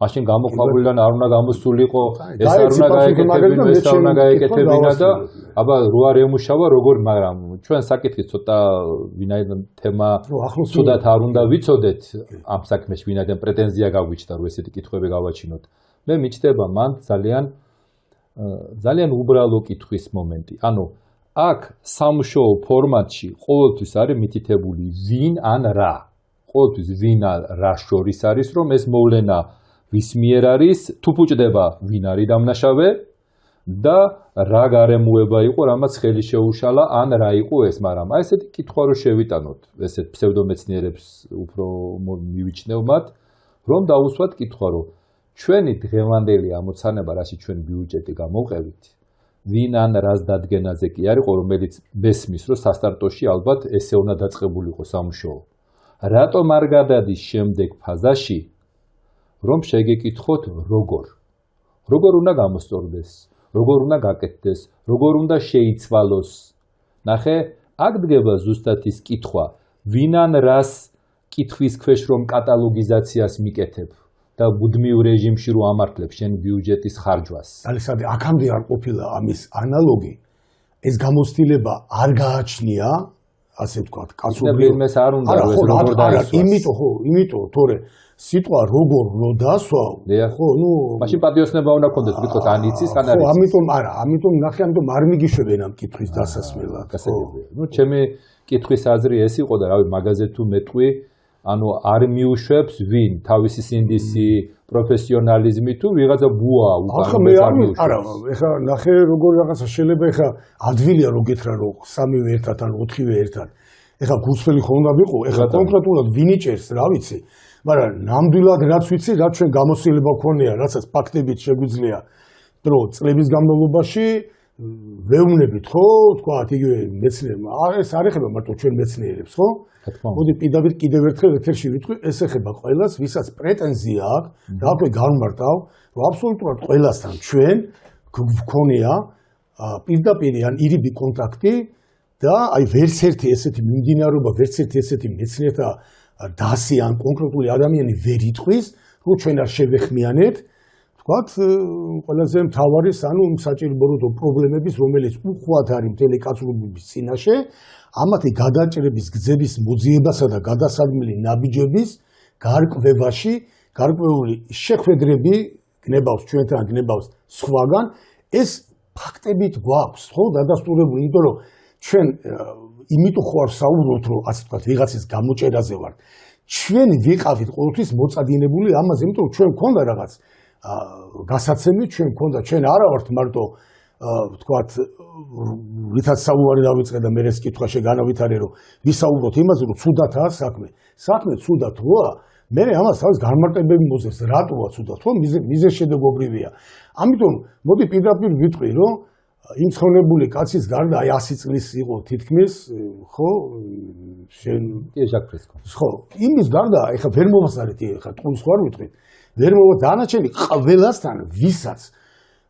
მაშინ გამოყვავილან არ უნდა გამოსულიყო, ეს არ უნდა გაეკეთებინა, ეს არ უნდა გაეკეთებინა და აბა რო არ ემუშავა როგორ, მაგრამ ჩვენ საკითხი ცოტა ვინაიდან თემა თუდად არ უნდა ვიცოდეთ ამ საქმეში, ვინაიდან პრეტენზია გაგვიჩნდა რომ ესეთი კითხვები გავაჩინოთ. მე მიჩნდება მან ძალიან უბრალო კითხვის მომენტი. ანუ აქ სამშოუ ფორმატში ყოველთვის არის მითითებული ვინ ან რა. ყოველთვის ვინ ან რა შორის არის რომ ეს მოვლენა ვის მიერ არის, თუ ფუჭდება ვინ არის დამნაშავე და რა გარემოება იყო, რამაც ხელი შეუშალა ან რა იყო ეს, მაგრამ აი ესეთი კითხვა რო შევიტანოთ, ესეთ ფსევდომეცნიერებს უფრო მივიჩნევ მათ, რომ დაუსვათ კითხვა რომ ჩვენი დღევანდელი ამოცანება, რაში ჩვენ ბიუჯეტი გამოვყევით, ვინ ან რას დადგენაზე კი არის, რომელიც მესმის, რომ სასტარტოში ალბათ ესე უნდა დაწყებულიყო სამუშაო. რატომ არ გადადის შემდეგ ფაზაში, რომ შეგეკითხოთ როგორ უნდა გამოსწორდეს, როგორ უნდა გაკეთდეს, როგორ უნდა შეიცვალოს. ნახე, აქ დგება ზუსტად ის კითხვა, ვინ ან რას კითხვის ქვეშ რომ კატალოგიზაციას მიკეთებ. და ბუდმიურ რეჟიმში რო ამართლებ შენ ბიუჯეტის ხარჯვას. ალისადე აქამდე არ ყოფილა ამის ანალოგი. ეს გამოცდილება არ გააჩნია, ასე ვთქვათ, კაცობრიობის. მე არ უნდა რომ ეს როგორ დაისვას. იმიტომ, თორე სიტყვა როგორ რო დასვავ, ხო, ნუ მაშინ პატიოსნება უნდა გქონდეს, ვიტყოთ ან იცის, ან არ იცის. ხო, ამიტომ ნახე, ამიტომ არ მიგიშვებენ ამ კითხვის დასასმელად. გასაგებია. ნუ ჩემი კითხვის აზრი ეს იყო და რავი, მაგაზე თუ მეტყვი ანუ არ მიუშვებს ვინ თავისი სინდისი პროფესიონალიზმი თუ ვიღაცა ბუა უკანონო არა ეხლა ნახე როგორ რაღაცა შეიძლება ეხლა ადვილია რო გითხრა რომ სამივე ერთად ან ოთხივე ერთად ეხლა გულწრფელი ხომ უნდა ვიყო ეხლა კონკრეტულად ვინიჭერს რა ვიცი მაგრამ ნამდვილად რაც ვიცი რაც ჩვენ გამოცდილება გქონია რასაც ფაქტებით შეგვიძლია რომ წლების განმავლობაში ვეუბნებით ხო თქვა იგივე მეცნიერებმა ეს არ ეხება მარტო ჩვენ მეცნიერებს ხო მოდი პირდაპირ კიდევ ერთხელ ეთერში ვიტყვი ეს ეხება ყველას ვისაც პრეტენზია აქვს და განმარტავ რომ აბსოლუტურად ყველასთან ჩვენ გქონია პირდაპირ ან ირიბი კონტაქტი და აი ვერც ერთი ესეთი მიმდინარეობა ვერც ერთი ესეთი მეცნიერთა დასი ან კონკრეტული ადამიანი ვერ იტყვის რომ ჩვენ არ შევეხმიანეთ თქვათ ყველაზე მთავარი ანუ საჭირო პრობლემების რომელიც უხვად არის მთელი კაცობრიობის წინაშე ამათი გადაჭრების გზების მოძიებასა და გადასადგმელი ნაბიჯების გარკვევაში გარკვეული შეხვედრები გნებავს ჩვენთან გნებავს სხვაგან ეს ფაქტებით გვაქვს ხო დადასტურებული იმიტომ რომ ჩვენ იმიტომ ხო არ საუბრობთ რომ ასე ვთქვათ ვიღაცის გამოჭერაზე ვართ ჩვენ ვიყავით ყოველთვის მოწადინებული ამაზე იმიტომ რომ ჩვენ გვქონდა რაღაც გასაცემი ჩვენ გვქონდა ჩვენ არა ვართ მარტო ვთქვათ ვითაც საუბარი დავიწყე და მე ეს კითხვაში განავითარე რომ ვისაუბროთ იმაზე რომ ცუდათაა საქმე ცუდად როა მე ამას თავის განმარტებები მოძებს რატოა ცუდად ხო მიზეშედეგობრივია ამიტომ მოდი პირდაპირ ვიტყვი რომ იმ ცხონებული კაცის გარდა აი 100 წლის იყო თითქმის ხო შენ ხო იმის გარდა ეხა ვერ მოვასწარეთ ეხა ტყუილს ხარ ვიტყვი ვერ მოვა დანარჩენი ყველასთან ვისაც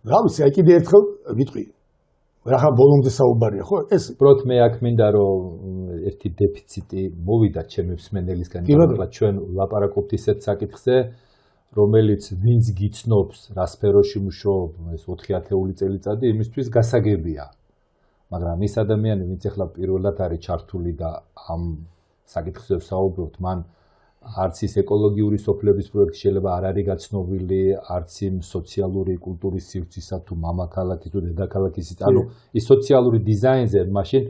რა ვიცი აი კიდე ერთხელ ვიტყვი რა ბოლომდე საუბარია ხო ეს უბრალოდ მე აქ მინდა რომ ერთი დეფიციტი მოვიდა ჩემი მსმენელისგან და ჩვენ ლაპარაკობთ ისეთ საკითხზე რომელიც ვინც გიცნობს რა სფეროში მუშაობ ეს 4 ათეული წელიწადი იმისთვის გასაგებია მაგრამ ის ადამიანი ვინც ახლა პირველად არის ჩართული და ამ საკითხზე საუბრობთ მან არც ის ეკოლოგიური სოფლების პროექტი შეიძლება არ არის გაცნობილი, არც იმ სოციალური კულტურის სივრცისა თუ მამაქალაქის თუ დედაქალაქის ანუ ის სოციალური დიზაინზე მაშინ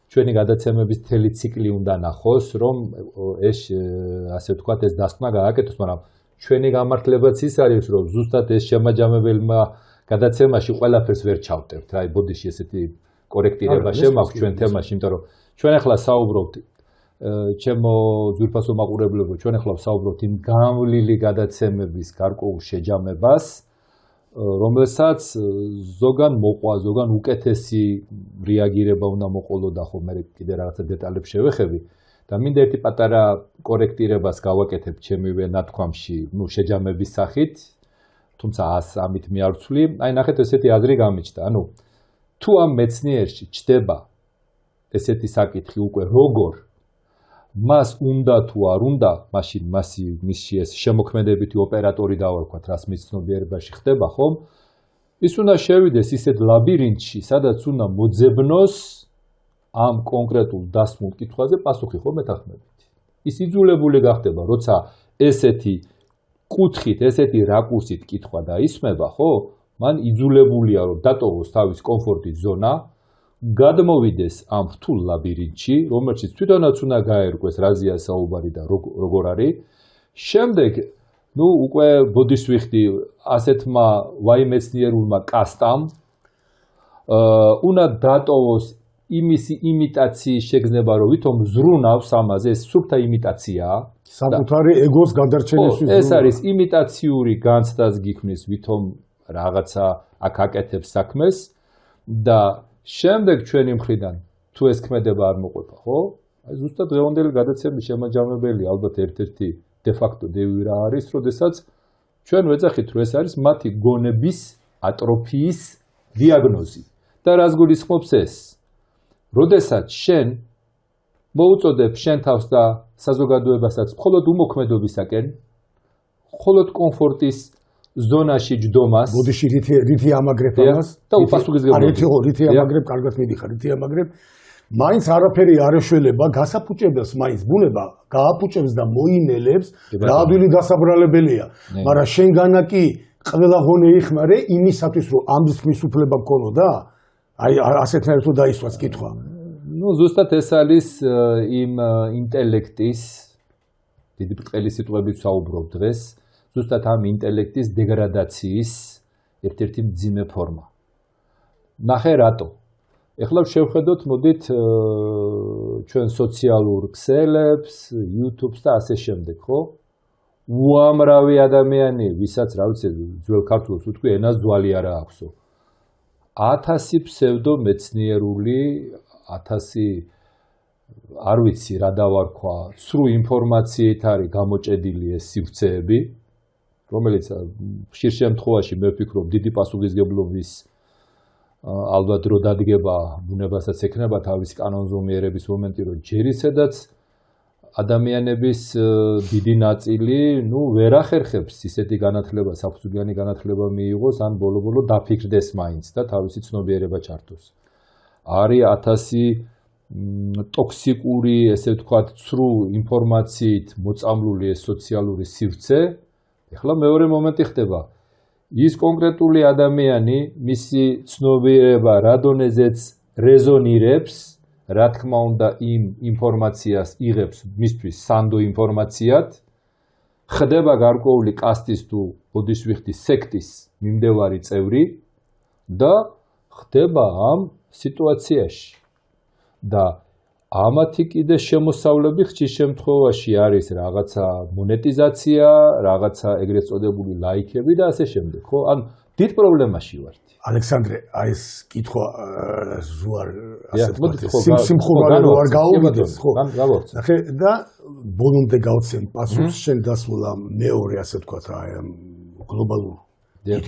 ჩვენი გადაცემების მთელი ციკლი უნდა ნახოს, რომ ეს ასე ვთქვათ ეს დასკვნა გააკეთოს, მაგრამ ჩვენი გამართლებაც ის არის, რომ ზუსტად ეს შემაჯამებელმა გადაცემაში ყველაფერს ვერ ჩავტევთ. აი ბოდიში ესეთი კორექტირება შემაქვს ჩვენ თემაში, იმიტომ რომ ჩვენ ახლა საუბრობთ ჩემო ძვირფასო მაყურებლებო, ჩვენ ახლა საუბრობთ იმ გამვლილი გადაცემების გარკვეულ შეჯამებას, რომელსაც ზოგან მოყვა, ზოგან უკეთესი რეაგირება უნდა მოყოლოდა, ხო მე კიდე რაღაცა დეტალებს შევეხები და მინდა ერთი პატარა კორექტირებას გავაკეთებ ჩემივე ნათქვამში, შეჯამების სახით, თუმცა ამით მე არ ვცვლი. აი ნახეთ ესეთი აზრი გამიჩნდა, თუ ამ მეცნიერში ჩდება ესეთი საკითხი უკვე როგორ მას უნდა თუ არ უნდა, მაშინ მისი ეს შემოქმედებითი ოპერატორი დავარქვათ, რაც მის ცნობიერებაში ხდება, ხომ? ის უნდა შევიდეს ისეთ ლაბირინთში, სადაც უნდა მოძებნოს ამ კონკრეტულ დასმულ კითხვაზე პასუხი, ხო მეთანხმებით. ის იძულებული გახდება, როცა ესეთი კუთხით, ესეთი რაკურსით კითხვა დაისმება, ხო? მან იძულებულია, რომ დატოვოს თავის კომფორტის ზონა, გადმოვიდეს ამ რთულ ლაბირინთში, რომელშიც თვითონაც უნდა გაერკვეს რაზეა საუბარი და როგორ არის. შემდეგ, უკვე ბოდის ვიხდი ასეთმა ვაიმეცნიერულმა კასტამ, უნდა დატოვოს იმისი იმიტაციის შეგრძნება, რომ ვითომ ზრუნავს ამაზე, ეს სუფთა იმიტაციაა. საკუთარი ეგოს გადარჩენისთვის. ეს არის იმიტაციური განცდას გიქმნის, ვითომ რაღაცა აქ აკეთებს საქმეს და შემდეგ ჩვენი მხრიდან თუ ეს ქმედება არ მოყვება, ხო? აი ზუსტად დღევანდელი გადაცემის შემაჯამებელი ალბათ ერთ-ერთი დე-ფაქტო დევი რა არის, როდესაც ჩვენ ვეძახით, რომ ეს არის მათი გონების ატროფიის დიაგნოზი. და რას გულისხმობს ეს? როდესაც შენ მოუწოდებ შენ თავს და საზოგადოებასაც მხოლოდ უმოქმედობისაკენ, მხოლოდ კომფორტის ზონაში ჯდომას. ბოდიში რითი ამაგრებ ამას და უპასუხისმგებლობით. რითი ამაგრებ, კარგად მიდიხარ, რითი ამაგრებ. მაინც არაფერი არ ეშველება, გასაფუჭებელს მაინც ბუნება გააფუჭებს და მოინელებს, რადვილი დასაბრალებელია. მაგრამ შენგანა კი ყველა ღონე იხმარე იმისათვის, რომ ამის მისუფლება გქონოდა, აი ასეთნაირად თუ დაისვას კითხვა. ზუსტად ეს არის იმ ინტელექტის დიდი ბრტყელი სიტყვებით საუბრობ დღეს. ზუსტად ამ ინტელექტის დეგრადაციის ერთ-ერთი მძიმე ფორმა. ნახე რატო? ეხლა შევხედოთ, მოდით ჩვენ სოციალურ ქსელებს, YouTube-ს და ასე შემდეგ, ხო? უამრავი ადამიანი, ვისაც რა ვიცი, ძველ ქართულს ვთქვი, ენას ძვალი არა აქვსო. 1000 ფსევდო მეცნიერული, 1000 არ ვიცი რა დავარქვა, სრულ ინფორმაციით არის გამოჭედილი ეს სივრცეები, რომელიც ხშირ შემთხვევაში მე ვფიქრობ დიდი პასუხისმგებლობის ალბათ დრო დადგება ბუნებასაც ექნება თავის კანონზომიერების მომენტი, რომ ჯერ ისედაც ადამიანების დიდი ნაწილი, ვერ ახერხებს ისეთი განათლება, საფუძვლიანი განათლება მიიღოს, ან ბოლო-ბოლო დაფიქრდეს მაინც და თავისი ცნობიერება ჩართოს. არის 1000 ტოქსიკური, ესე ვთქვათ, ცრუ ინფორმაციით მოწამლული ეს სოციალური სივრცე. ეხლა მეორე მომენტი ხდება. ის კონკრეტული ადამიანი, მისი ცნობიერება რა დონეზეც რეზონირებს, რა თქმა უნდა, იმ ინფორმაციას იღებს მისთვის სანდო ინფორმაციად, ხდება გარკვეული კასტის თუ ბოდის ვიხდის სექტის მიმდევარი წევრი და ხდება ამ სიტუაციაში. და ამათი კიდე შემოსავლები ხშირ შემთხვევაში არის რაღაცა მონეტიზაცია, რაღაცა ეგრეთ წოდებული ლაიქები და ასე შემდეგ, ხო? ანუ დიდ პრობლემაში ვართ. ალექსანდრე, აი ეს კითხვა ზუარ ასე ვთქვათ, სიმხურვალე არ გაუვიდეს, ხო? ნახე და ბოლომდე გავცემ პასუხს შენ დასმულ ამ მეორე ასე ვთქვათ, აი ამ გლობალურ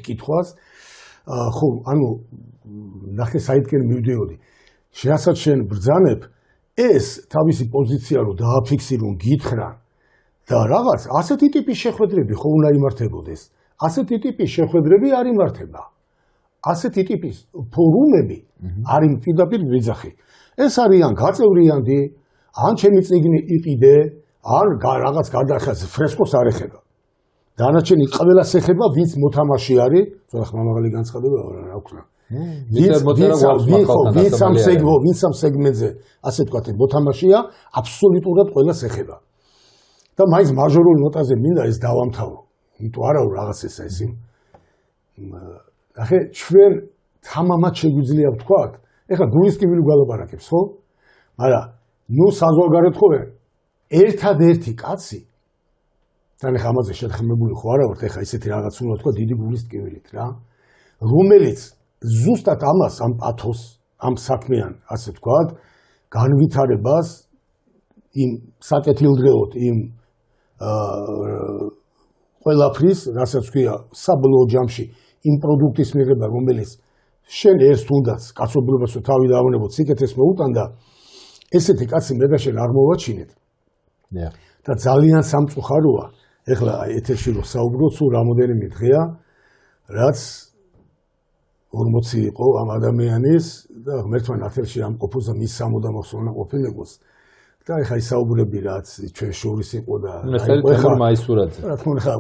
კითხვას. ხო, ანუ ნახე საითკენ მივდიოდი. შეასაც შენ ბრძანებ ეს თავისი პოზიცია რო დააფიქსირონ, გითხრან და რაღაც ასეთი ტიპის შეხვედრები ხო უნდა იმართებოდეს. ასეთი ტიპის შეხვედრები არ იმართება. ასეთი ტიპის ფორუმები არის პირდაპირ ვიძახი. ეს არიან გაწევრიანდი, ან ჩემი წიგნი იყიდე, ან რაღაც გადახას ფრესკოს არ ეხება. დანარჩენი ყველას ეხება, ვინც მოთამაშე არის, ცოტა ხმამაღალი განცხადება რა აქვს. ვინც ამ სეგმენტზე, ასე ვთქვათ, მოთამაშეა, აბსოლუტურად ყველას ეხება. და მაინც მაჟორულ ნოტაზე მინდა ეს დავამთავრო. იმიტომ არა რაღაც ესა ეს. ახლა ჩვენ თამამად შეგვიძლია ვთქვათ, ეხლა გულისკივილი გვალაპარაკებს, ხო? მაგრამ ნუ საზღვარგარეთ ხო ერთადერთი კაცი თან ეხა ამაზე შეთანხმებული ხო არა ვართ ეხა ისეთი რაღაც უნდა თქვა დიდი გულის ტკივილით რა რომელიც ზუსტად ამას ამ პათოს ამ საქმიან ასე თქვა განვითარებას იმ საკეთილდღეოდ იმ ყველაფრის რასაც ქვია საბოლოო ჯამში იმ პროდუქტის მიღება რომელიც შენ ერთს თუნდაც კაცობრიობას თავი დაავნებოთ სიკეთეს მოუტანდა ესეთი კაცი მე და შენ არ მოვაჩინეთ და ძალიან სამწუხაროა ეხლა ეთერში რო საუბრობ სულ რამოდენიმე დღეა რაც 40 იყო ამ ადამიანის და ღმერთმა ნათელში ამ ყოფოს და მის სამუდამო სონა ყოფილებას და ეხლა ისაუბრები რაც ჩვენ შორის იყო და ეხლა მაისურაძე რა თქმა უნდა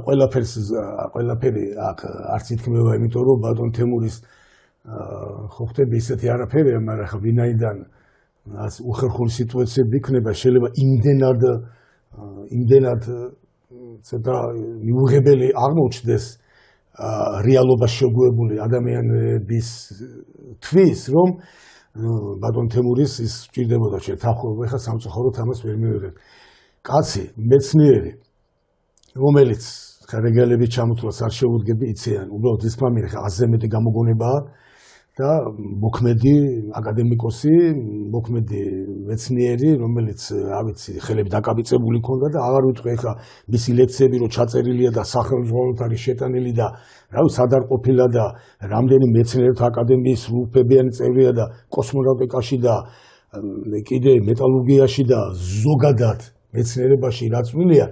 ყველაფერი აქ არც ითქმება იმიტომ რომ ბატონ თემურის ხო ხტები ისეთი არაფერია მაგრამ ხა ვინაიდან უხერხული სიტუაციები იქნება შეიძლება იმდენად ცოტა მიუღებელი აღმოჩნდეს რეალობას შეგუებული ადამიანების თვის რომ ბატონ თემურის ის ჭირდებოდა შეთანხმება ეხლა სამწუხაროდ ამას ვერ მივიღებ კაცი მეცნიერი რომელიც რეგალები ჩამოთვლას არ შეუდგები იციან უბრალოდ ის ფამილი ხა 100 მეტი გამოგონებაა და მოქმედი აკადემიკოსი, მოქმედი მეცნიერი, რომელიც, რა ვიცი, ხელები დაკაბიწებული ქონდა და აღარ ვიტყვი ხა მისი ლექციები რო ჩაწერილია და სახელმწიფოდ არის შეტანილი და რა ვიცი, სად არ ყოფილა და რამდენი მეცნიერთა აკადემიის სრულუფლებიანი წევრია და კოსმონავტიკაში და კიდე მეტალურგიაში და ზოგადად მეცნიერებაში რა წვლილია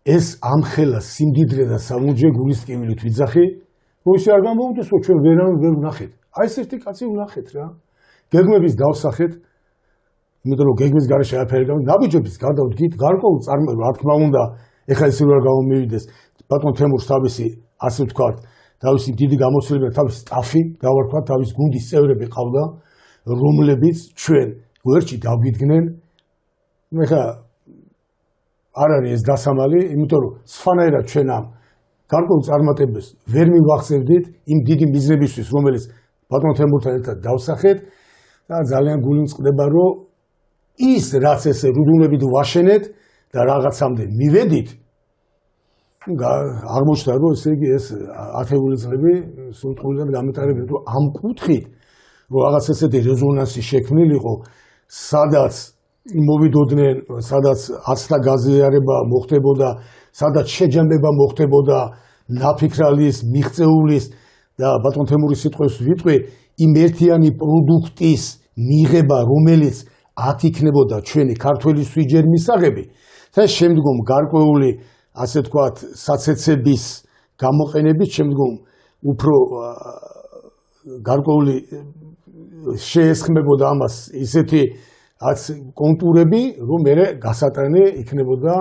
ეს ამხელა სიმდიდრე და სამუჯე გულის ტკივილით ვიძახი როისი არ გამოვიდეს რომ ჩვენ ვერავინ ვერ ვნახეთ. აი ეს ერთი კაცი ვნახეთ რა. გეგმების დავსახეთ. იმიტომ რომ გეგმის გარეშე არაფერი გამო ნაბიჯების გადავდგით გარკვეულ წარმოება რა თქმა უნდა ეხლა ისე რომ გამომივიდეს ბატონ თემურს თავისი ასე ვთქვათ თავისი დიდი გამოცდილება თავისი სტაფი დავარქვათ თავის გუნდის წევრები ყავდა რომლებიც ჩვენ გვერდში დავიდგნენ მე ხა არ არის ეს დასამალი იმიტომ რომ სვანაერად ჩვენ ამ გარკვეულ წარმატებას ვერ მივახსენდით იმ დიდი მიზნებისთვის, რომელიც ბატონ თემურთან ერთად დავსახეთ და ძალიან გული მწყდება, რომ ის რაც ესე რუდუნებით ვაშენეთ და რაღაცამდე მივედით, აღმოჩნდა, რომ ესე იგი ეს ათეული წლები სრულტყუილად გამეტარებიათ, რომ ამ კუთხით, რომ რაღაც ესეთი რეზონანსი შექმნილიყო, სადაც მოვიდოდნენ, სადაც აცთა გაზიარება მოხდებოდა, სადაც შეჯამება მოხდებოდა ნაფიქრალის, მიღწეულის და ბატონ თემურის სიტყვის ვიტყვი იმ ერთიანი პროდუქტის მიღება, რომელიც ათიქნებოდა ჩვენი ქართველისთვის ჯერ მისაღები და შემდგომ გარკვეული, ასე თქვათ, საცეცების გამოყენებით, შემდგომ უფრო გარკვეული შეესხმებოდა ამას ისეთი კონტურები, რომ მე გასატანი იქნებოდა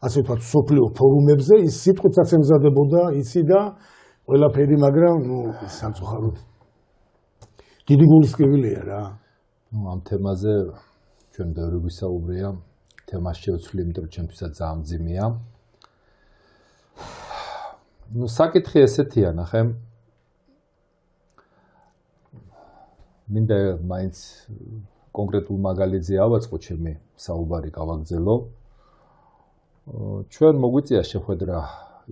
ასე ვთქვათ, სოფლიო ფორუმებზე ის სიტყვითაც ემზადებოდა, იცი და ყველაფერი, მაგრამ ნუ სამწუხაროდ დიდი გულის ტკივილია რა. ნუ ამ თემაზე ჩვენ ბევრი ვისაუბრია, თემას შევცვლი, იმიტომ რომ ჩემთვისაც ძალიან მძიმეა. ნუ საკითხი ესეთია, ნახე. მინდა მაინც კონკრეტულ მაგალითზე ავაწყო ჩემი საუბარი გავაგრძელო. ჩვენ მოგვიწია შეხვედრა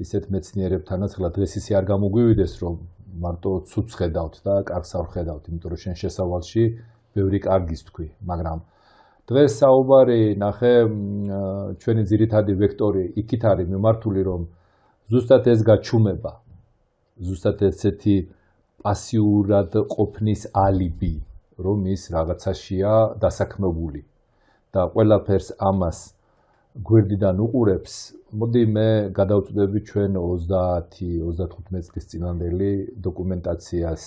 ისეთ მეცნიერებთანაც, ხლა დღეს ისე არ გამოგვივიდეს, რომ მარტო ცუცს ხედავთ და კარგს არ ხედავთ, იმიტომ რომ შენ შესავალში ბევრი კარგის თქვი, მაგრამ დღეს საუბარი ნახე ჩვენი ძირითადი ვექტორი იქით არის მიმართული, რომ ზუსტად ეს გაჩუმება, ზუსტად ესეთი პასიურად ყოფნის ალიბი, რომ ის რაღაცაშია დასაქმებული და ყველაფერს ამას გვერდიდან უყურებს, მოდი მე გადავწყვეტები ჩვენ 30-35 წლის წინანდელი დოკუმენტაციას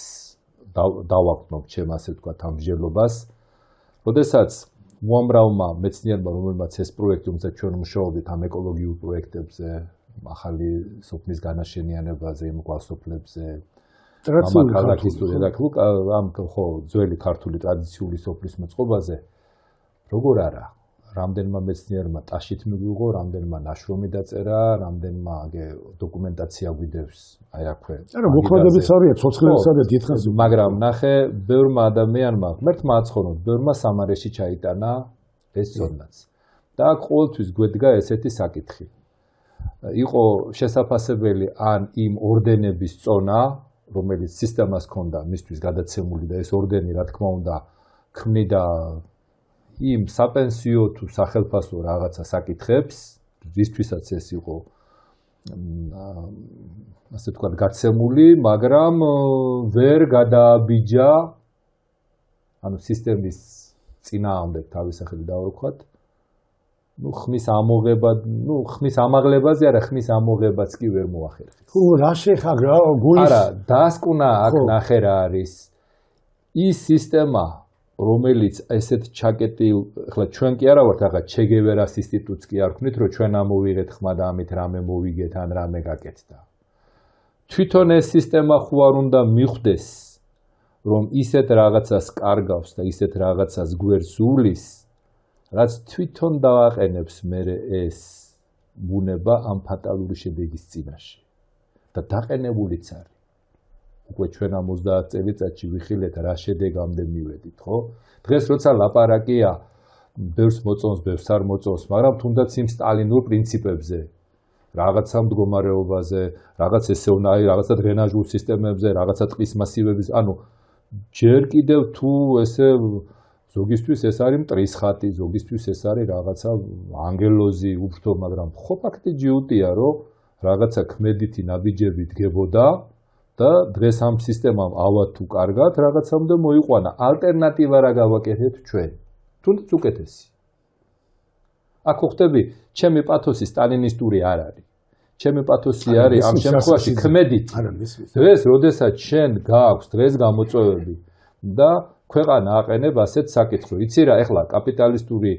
დავაყნობ ჩემ ასე ვთქვათ ამ მსჯელობას, როდესაც უამრავმა მეცნიერმა, რომელმაც ეს პროექტი, რომელსაც ჩვენ მუშაობთ ამ ეკოლოგიურ პროექტებზე, ახალი სოფლის განაშენიანებაზე, იმ გვალსოფლებზე, ქალაქის ამ ხო ძველი ქართული ტრადიციული სოფლის მოწყობაზე, როგორ არა? რამდენმა მეცნიერმა ტაშით მიგვიღო, რამდენმა ნაშრომი დაწერა, რამდენმა დოკუმენტაცია გვიდევს, აი აქვე. არა, მოქმედებიც არიან, ცოცხლებისა და დიდხანს. მაგრამ ნახე, ბევრმა ადამიანმა, ღმერთმა აცხოვნოთ, ბევრმა სამარეში ჩაიტანა ეს ზონაც. და აქ ყოველთვის გვედგა ესეთი საკითხი. იყო შესაძლებელი ან იმ ორდენების წონა, რომელიც სისტემას ჰქონდა მისთვის გადაცემული და ეს ორდენი, რა თქმა უნდა, ქმნიდა იმ საპენსიო თუ სახელფასო რაღაცა საკითხებს, რისთვისაც ეს იყო ასე თქვა გაცემული, მაგრამ ვერ გადააბიჯა ანუ სისტემის წინააღმდეგ თავის სახელით დავარქვათ. ხმის ამაღლებაზე არა, ხმის ამოღებაც კი ვერ მოახერხეს. რა შეხაგრა გულის არა, დასკვნა აქ ნახე რა არის. ის სისტემა, რომელიც ესეთ ჩაკეტილ, ახლა ჩვენ კი არა ვართ რაღაც ჩეგევერას ინსტიტუტს კი არ ვქნით, რომ ჩვენ ამოვიღეთ ხმა და ამით რამე მოვიგეთ ან რამე გაკეთდა. თვითონ ეს სისტემა ხო არ უნდა მიხვდეს, რომ ისეთ რაღაცას კარგავს და ისეთ რაღაცას გვერდს უვლის, რაც თვითონ დააყენებს მერე ეს ბუნება ამ ფატალური შედეგის წინაშე. და დაყენებულიც არის. უკვე ჩვენ ამ 30 წელიწადში ვიხილეთ რა შედეგამდე მივედით, ხო? დღეს როცა ლაპარაკია ბევრს მოწონს, ბევრს არ მოწონს, მაგრამ თუნდაც იმ სტალინურ პრინციპებზე, რაღაცა მდგომარეობაზე, რაღაც ესევნაირი, რაღაცა დრენაჟულ სისტემებზე, რაღაცა ტყის მასივების, ანუ ჯერ კიდევ თუ ესე ზოგისთვის ეს არის მტრის ხატი, ზოგისთვის ეს არის რაღაცა ანგელოზი, უბრალოდ, მაგრამ ხო ფაქტი ჯიუტია, რომ რაღაცა ქმედითი ნაბიჯები დგებოდა და დღეს ამ სისტემამ ავად თუ კარგად რაღაცამდე მოიყვანა. ალტერნატივა რა გავაკეთეთ ჩვენ? თუნდაც უკეთესი. აქ ხვდები, ჩემი პათოსი სტალინისტური არ არის. ჩემი პათოსი არის ამ შემთხვევაში ქმედით. დღეს, როდესაც შენ გააქვს დღეს გამოწვევები და ქვეყანა აყენებ ასეთ საკითხს, იცი რა, ეხლა კაპიტალისტური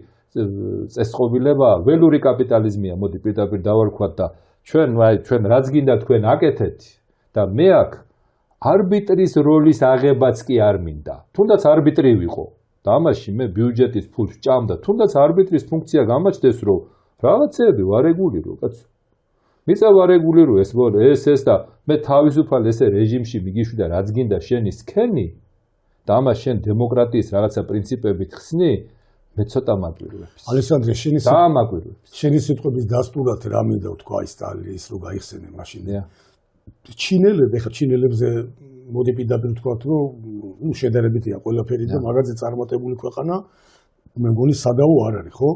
წესწყობილება, ველური კაპიტალიზმია, მოდი პირდაპირ დავარქვათ და ჩვენ რაც გინდა თქვენ აკეთეთ და მე აქ არბიტრის როლის აღებაც კი არ მინდა. თუნდაც არბიტრი ვიყო და ამაში მე ბიუჯეტის ფულს ჭამდა, თუნდაც არბიტრის ფუნქცია გამაჩნდეს, რომ რაღაცეები ვარეგულირო, კაცო. მიწა ვარეგულირო ეს და მე თავისუფალ ესე რეჟიმში მიგიშვი და რაც გინდა შენი სქენი და ამას შენ დემოკრატიის რაღაცა პრინციპებით ხსნი, მე ცოტა მაგვირვებს. ალესანდრე, შენი სიტყვების დასტურად რა მინდა ვთქვა აი სტალინის რო გაიხსენე მაშინ. ჩინელები, ხა ჩინელებზე მოდი პირდაპირ ვთქვათ, რომ შედარებითია ყველაფერი და მაგაზე წარმატებული ქვეყანა, მე მგონი სადაო არ არის, ხო?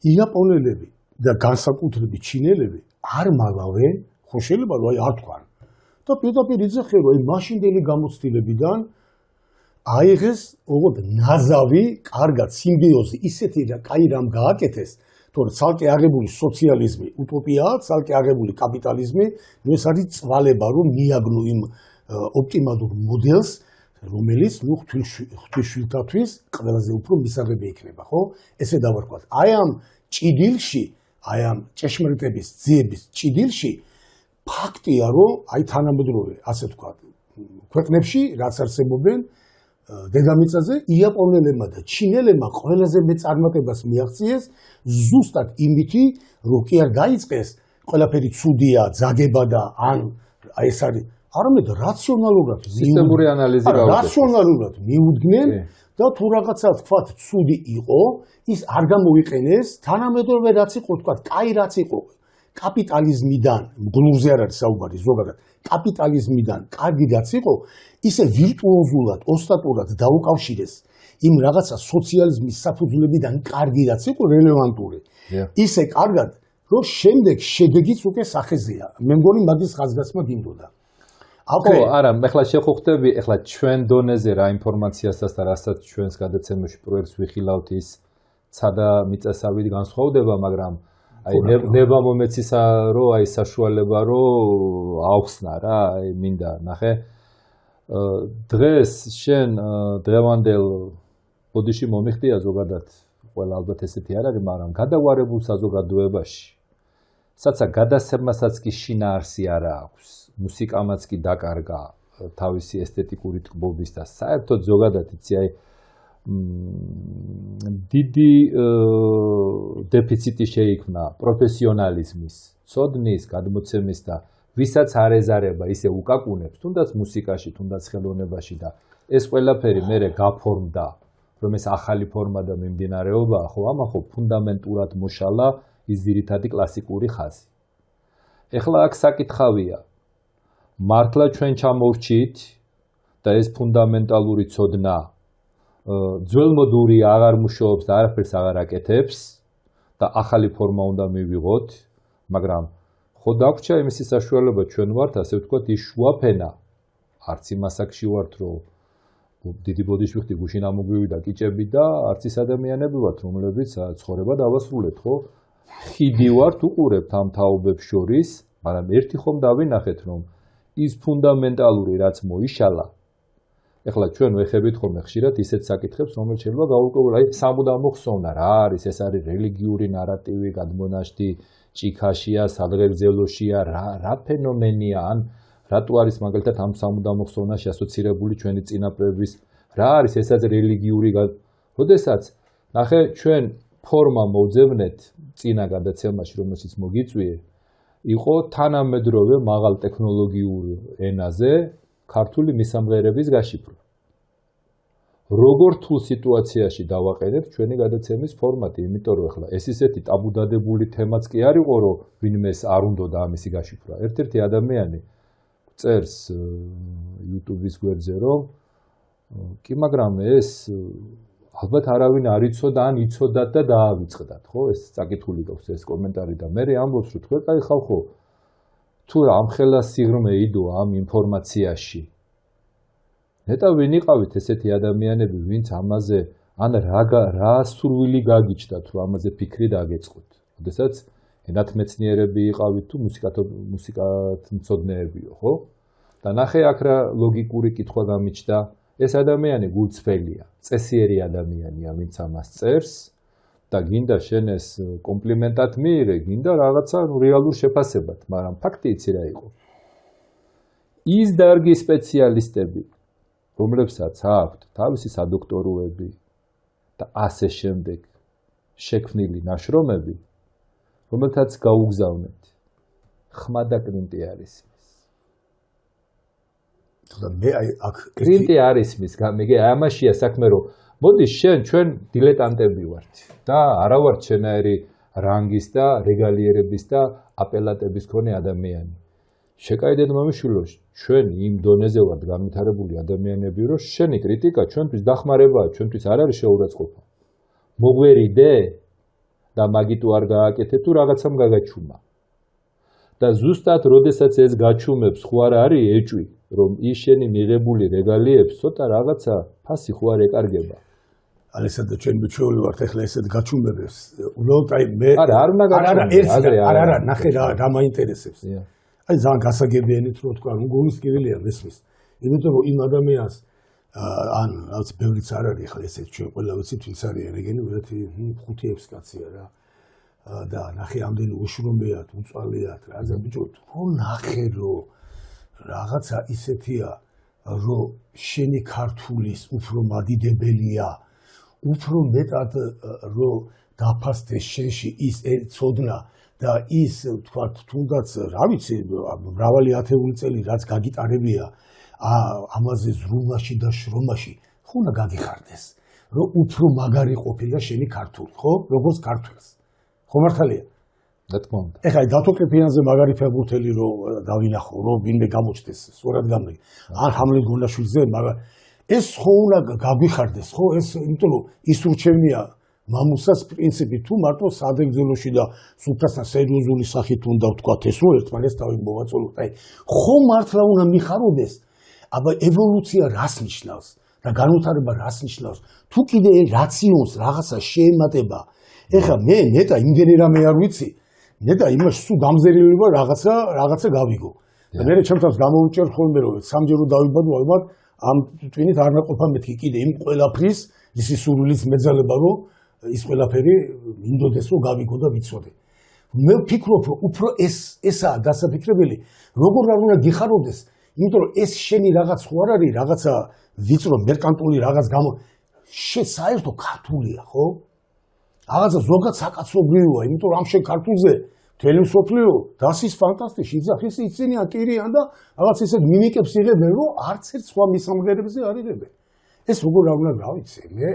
იაპონელები და განსაკუთრებით ჩინელები არ მალავენ, ხო შეიძლება რომ აი არ თქვან. და პირდაპირ იძახე რომ აი მაშინდელი გამოცდილებიდან აიღეს ოღონდ ნაზავი, კარგად სიმბიოზი, ისეთი რა კაი რამ გააკეთეს, თორე ცალკე აღებული სოციალიზმი უტოპიაა, ცალკე აღებული კაპიტალიზმი, ეს არის წვალება რომ მიაგნო იმ ოპტიმალურ მოდელს, რომელიც ღვთისმშობლისთვის ყველაზე უფრო მისაღები იქნება, ხო? ესე დავარქვათ. აი ამ ჭიდილში, აი ამ ჭეშმარიტების ძიების ჭიდილში ფაქტია, რომ აი თანამედროვე, ასე ვთქვათ, ქვეყნებში რაც არსებობენ დედამიწაზე, იაპონელებმა და ჩინელებმა ყველაზე მეტ წარმატებას მიაღწიეს ზუსტად იმითი, რომ კი არ დაიწყეს ყველაფერი ცუდია, ძაგება და ან ეს არის არამედ რაციონალურად სისტემური ანალიზი რაციონალურად მიუდგნენ და თუ რაღაცა თქვათ ცუდი იყო, ის არ გამოიყენეს თანამედროვე რაც იყო, თქვათ, კაი რაც იყო კაპიტალიზმიდან, გლუვზე არ არის საუბარი ზოგადად, კაპიტალიზმიდან კარგი რაც იყო, ისე ვირტუოზულად, ოსტატურად დაუკავშირეს იმ რაღაცა სოციალიზმის საფუძვლებიდან კარგი რაც იყო რელევანტური. ისე კარგად, რომ შემდეგ შედეგიც უკვე სახეზეა. მე მგონი მაგის ხაზგასმა გინდოდა. ხო, არა, ეხლა შეხუხდები, ეხლა ჩვენ დონეზე რა ინფორმაციასაც და რასაც ჩვენს გადაცემაში პროექტს ვიხილავთ ის ცადა მიწასავით განსხვავდება, მაგრამ აი ნება მომეცისა რომ აი საშუალება რომ ავხსნა რა, აი მინდა ნახე დღეს შენ დღევანდელ ბოდიში მომიხდია ზოგადად ყველა ალბათ ესეთი არ არის, მაგრამ გადავარებულ საზოგადოებაში საცა გადასცემასაც კი შინაარსი არ აქვს, მუსიკამაც კი დაკარგა თავისი ესთეტიკური ტკბობის და საერთოდ ზოგადად იცი აი დიდი დეფიციტი შეიქმნა პროფესიონალიზმის, ცოდნის, გადმოცემის და ვისაც არ ეზარება ისე უკაკუნებს, თუნდაც მუსიკაში, თუნდაც ხელოვნებაში და ეს ყველაფერი მერე გაფორმდა რომ ეს ახალი ფორმა და მიმდინარეობაა, ხო, ამან ხო ფუნდამენტურად მოშალა ის ძირითადი კლასიკური ხაზი. ეხლა აქ საკითხავია, მართლა ჩვენ ჩამოვრჩით და ეს ფუნდამენტალური ცოდნა ძველმოდური აღარ მუშაობს და არაფერს აღარ აკეთებს და ახალი ფორმა უნდა მივიღოთ, მაგრამ ხო დაგვრჩა იმისი საშუალება ჩვენ ვართ, ასე ვთქვათ, ის შუაფენა, არც იმ ასაკში ვართ, რომ დიდი ბოდიშვიხტი გუშინ ამოგვივიდა კიჭები და არც ის ადამიანები ვართ, რომლებიც ცხოვრება დავასრულეთ, ხო? ხიდი ვართ, უყურებთ ამ თაობებს შორის, მაგრამ ერთი ხომ დავინახეთ, რომ ის ფუნდამენტალური რაც მოიშალა, ეხლა ჩვენ ვეხებით ხოლმე ხშირად ისეთ საკითხებს, რომელიც შეიძლება გაურკვეველ, აი სამუდამო ხსოვნა რა არის, ეს არის რელიგიური ნარატივი, გადმონაშთი ჭიქაშია, სადღეგრძელოშია, რა ფენომენია, ან რატო არის მაგალითად ამ სამუდამო ხსოვნაში ასოცირებული ჩვენი წინაპრების, რა არის ესაც რელიგიური, როდესაც ნახე ჩვენ ფორმა მოვძებნეთ წინა გადაცემაში, რომელშიც მოგიწვიე, იყო თანამედროვე მაღალ ტექნოლოგიური ენაზე ქართული მისამღერების გაშიფრვა. როგორ თუ სიტუაციაში დავაყენებთ ჩვენი გადაცემის ფორმატი, იმიტომ რომ ახლა ეს ისეთი ტაბუდადებული თემაც კი არ იყო, რომ ვინმეს არ უნდოდა ამისი გაშიფრვა. ერთ-ერთი ადამიანი წერს YouTube-ის გვერდზე, რომ კი, მაგრამ ეს ალბათ არავინ არ იცოდა, ან იცოდათ და დაავიწყდათ, ხო? ეს წაკითხული გვაქვს ეს კომენტარი და მე ამბობს, რომ თქვენ კაი ხალხო, თუ ამხელა სიღრმე იდო ამ ინფორმაციაში, ნეტა ვინ იყავით ესეთი ადამიანები, ვინც ამაზე ან რა სურვილი გაგიჩნდათ, რომ ამაზე ფიქრი დაგეწყოთ. როდესაც ენათმეცნიერები იყავით თუ მუსიკათმცოდნეებიო, ხო? და ნახე აქ რა ლოგიკური კითხვა გამიჩნდა, ეს ადამიანი გულწრფელია, წესიერი ადამიანია, ვინც ამას წერს და გინდა შენ ეს კომპლიმენტად მიიღე, გინდა რაღაცა რეალურ შეფასებად, მაგრამ ფაქტი იცი რა იყო. ის დარგის სპეციალისტები, რომლებსაც აქვთ თავისი სადოქტოროები და ასე შემდეგ შექმნილი ნაშრომები, რომელთაც გაუგზავნეთ, ხმა და კრინტი არის მის. მე აი აქ კრინტი არის მის, გამიგე, ამაშია საქმე, რომ მოდი ჩვენ დილეტანტები ვართ და არა ვართ შენაერი რანგის და რეგალიერების და აპელატების მქონე ადამიანი. შეკაიდეთ მომიშვილო, ჩვენ იმ დონეზე ვართ განვითარებული ადამიანები, რომ შენი კრიტიკა ჩვენთვის დახმარებაა, ჩვენთვის არ არის შეურაცხყოფა. მოგვერიდე და მაგი თუ არ გააკეთე თუ რაღაცამ გაგაჩუმა. და ზუსტად როდესაც ეს გაჩუმებს ხო არ არის ეჭვი, რომ ის შენი მიღებული რეგალიებს ცოტა რაღაცა ფასი ხო არ ეკარგება. ალესანდრო ჩვენ მიჩვეული ვართ ახლა ესეთ გაჩუმებებს. უბრალოდ აი მე არ უნდა გაჩუმდეს. არა, ნახე რა მაინტერესებს. აი ძალიან გასაგებიანით რო თქვა, რომ გულისკირილია მესმის. იმიტომ რომ იმ ადამიანს ან რაც ბევრიც არ არის ახლა ესეთ ჩვენ ყველა ვიცით ვინც არის რეგენი, ვერათი 5-6 კაცია რა. და ნახე ამდენი უშრომეათ, უწვალეათ, რა ბიჭო, რო ნახე რომ რაღაცა ისეთია, რომ შენი ქართულის უფრო მადიდებელია, უფრო მეტად რომ დაფასდეს შენში ის ცოდნა და ის თქვა თუნდაც რა ვიცი მრავალი ათეული წელი რაც გაგიტარებია ამაზე ზრუნვაში და შრომაში ხო უნდა გაგიხარდეს რომ უფრო მაგარი ყოფილა შენი ქართული ხო როგორც ქართველს ხო მართალია რა თქმა უნდა ეხლა დათო კეფიანზე მაგარი ფეხბურთელი რომ დავინახო რომ ვინმე გამოჩნდეს სწორად გამიგე ან ჰამლეტ გონაშვილზე მაგრამ ეს ხო უნდა გაგვიხარდეს ხო ეს იმიტომ რომ ის ურჩევნია მამუსას პრინციპი თუ მარტო სადღეგრძელოში და სულთასთან სერიოზული სახით უნდა ვთქვათ ეს რომ ერთმანეთს თავი მოვაწოლოთ აი ხო მართლა უნდა მიხაროდეს აბა ევოლუცია რას ნიშნავს და განვითარება რას ნიშნავს თუ კიდე რაციონს რაღაცა შეემატება ეხლა მე ნეტა იმდენი რამე არ ვიცი ნეტა იმას სულ გამზერილება რაღაცა გავიგო და მე ჩემთვის გამოვიჭერ ხოლმე რომ სამჯერო დავიბადო ალბათ ამ ტვინით არ მეყოფა მეთქი კიდე იმ ყველაფრის ისი სურვილის მეძალება რომ ის ყველაფერი მინდოდეს რომ გავიგო და ვიცოდე. მე ვფიქრობ რომ უფრო ესაა დასაფიქრებელი, როგორ არ უნდა გიხაროდეს, იმიტომ რომ ეს შენი რაღაც ხო არ არის, რაღაცა ვიწრო მერკანტული რაღაც გამო საერთო ქართულია, ხო? რაღაცა ზოგადად საკაცობრიოა, იმიტომ რომ ამ შენ ქართულზე მთელი მსოფლიო დასის ფანტასტიკი, იძახის იცინიან, ტირიან და რაღაც ისეთ მიმიკებს იღებენ, რომ არც ერთ სხვა მისამღერებზე არ იღებენ. ეს როგორ არ უნდა გავიცე, მე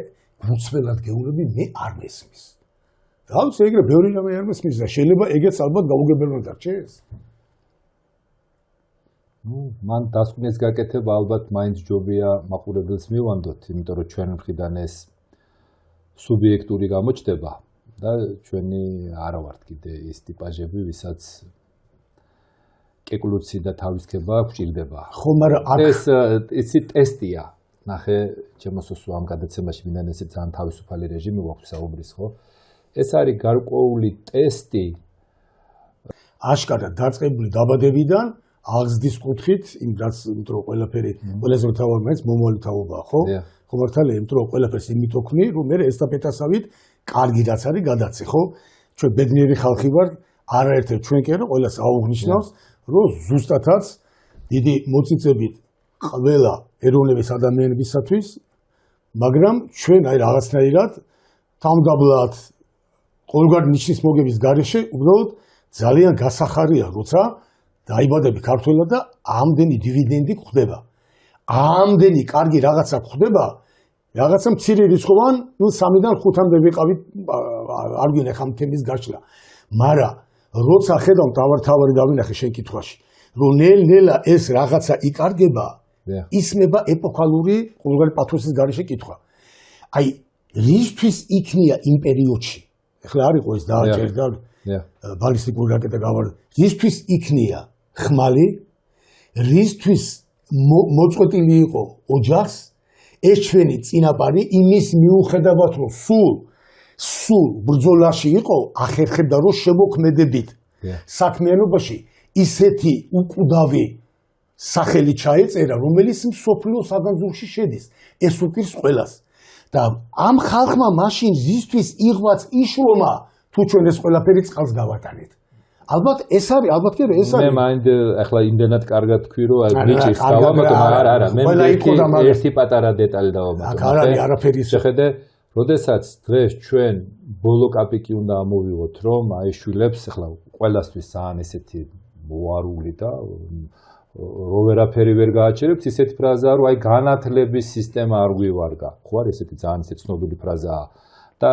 გუცველად გეუბნები მე არ მესმის. და ეგრე ბევრი რამე არ მესმის და შეიძლება ეგეც ალბათ გაუგებელმა დარჩეს. მან დასკვნის გაკეთება ალბათ მაინც ჯობია მაყურებელს მივანდოთ, იმიტომ რომ ჩვენ მხრიდან ეს სუბიექტური გამოჩნდება და ჩვენი არა ვართ კიდე ის ტიპაჟები, ვისაც კეკლუცი და თავისქება გვჭირდება. ხო, მაგრამ ეს ისი ტესტია. ნახე, ჩემოსოსო ამ გადაცემაში მინდა ესე ძალიან თავისუფალი რეჟიმი გვაქვს საუბრის, ხო? ეს არის გარკვეული ტესტი აშკარად დაწყებული დაბადებიდან აღზრდის კუთხით, იმ რაც იმიტომ ყველაფერი ყველაზე მთავარი მაინც მომავალი თაობაა, ხო? ხო მართალია, იმიტომ ყველაფერს იმიტომ ქმნი, რომ მე ესტაფეტასავით კარგი რაც არის გადაცე, ხო? ჩვენ ბედნიერი ხალხი ვართ, არაერთი ჩვენ კი არა, ყველას აუღნიშნავს, რომ ზუსტადაც დიდი მოწიწებით ყველა ეროვნების ადამიანებისათვის, მაგრამ ჩვენ აი რაღაცნაირად თამდაბლად ყოველგვარი ნიშნის მოგების გარეშე უბრალოდ ძალიან გასახარია, როცა დაიბადები ქართველად და ამდენი დივიდენდი გვხდება. ამდენი კარგი რაღაცა გვხდება, რაღაცა მცირე რიცხვოვან, 3-დან 5-მდე ვიყავით, არ გვინახა ამ თემის გაშლა. მაგრამ როცა ხედავ თავარი დავინახე შენ კითხვაში, რომ ნელ-ნელა ეს რაღაცა იკარგება, ისმება ეპოქალური ყოველგვარი პათოსის გარეშე კითხვა. აი, რისთვის იქნია იმ პერიოდში? ეხლა არ იყო ეს დააჭერდა ბალისტიკური რაკეტა გავარდა. რისთვის იქნია ხმალი? რისთვის მოწყვეტილი იყო ოჯახს? ეს ჩვენი წინაპარი იმის მიუხედავად, რომ სულ ბრძოლაში იყო, ახერხებდა რომ შემოქმედებით საქმიანობაში ისეთი უკვდავი სახელი ჩაეწერა, რომელიც მსოფლიო საგანძურში შედის. ეს უკრის ყველას. და ამ ხალხმა მაშინ ზისთვის იღված იშლომა, თუ ჩვენ ეს ყველაფერი წყალს გავატანეთ. ალბათ ეს არის, ალბათ კი არა, ეს არის. მე მაინდ ახლა იმდენად კარგად თქვი, რომ აი ბიჭის დავამატო, არა, მე ერთი პატარა დეტალი დავამატო. არ არის არაფერი ისე. შეხედე, როდესაც დღეს ჩვენ ბოლო კაპიკი უნდა ამოვიღოთ, რომ აი შვილებს ახლა ყველასთვის ძალიან ესეთი მოარული და რო ვერაფერი ვერ გააჩერებთ, ისეთი ფრაზაა, რომ აი განათლების სისტემა არ გვივარგა. ხო არის ესეთი ძალიან ისეთი ცნობილი ფრაზაა. და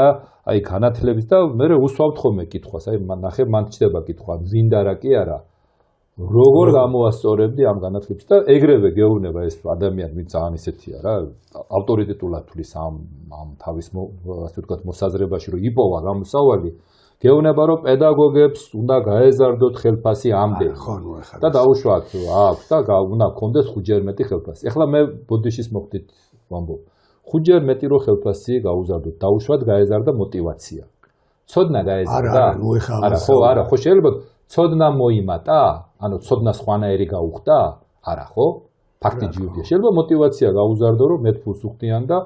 აი განათლების და მე უსვამთ ხოლმე კითხვას, აი ნახე მან ჩდება კითხვა, მინდა რა კი არა. როგორ გამოვასწორებდი ამ განათლებას და ეგრევე გეუბნება ეს ადამიანი, ვინც ძალიან ისეთია რა, ავტორიტეტულად თulis ამ თავის ასე ვთქვათ მოსაზრებაში, რომ იპოვა გამოსავალი. გეუბნება რომ პედაგოგებს უნდა გაეზარდოთ ხელფასი ამდენი და დაუშვათ აქვს და უნდა გქონდეს 5-ჯერ მეტი ხელფასი. ეხლა მე ბოდიშის მოხდით ვამბობ. 5-ჯერ მეტი რო ხელფასი გაუზარდოთ, დაუშვათ გაეზარდა мотиваცია. ცოდნა გაეზარდა? არა, ხო შეიძლება ცოდნა მოიმატა? ანუ ცოდნა სხვანაირი გაუხდა? არა, ხო? ფაქტი ჯიუდია. შეიძლება мотиваცია გაუზარდო, რომ მეტ ფულს უხდიან და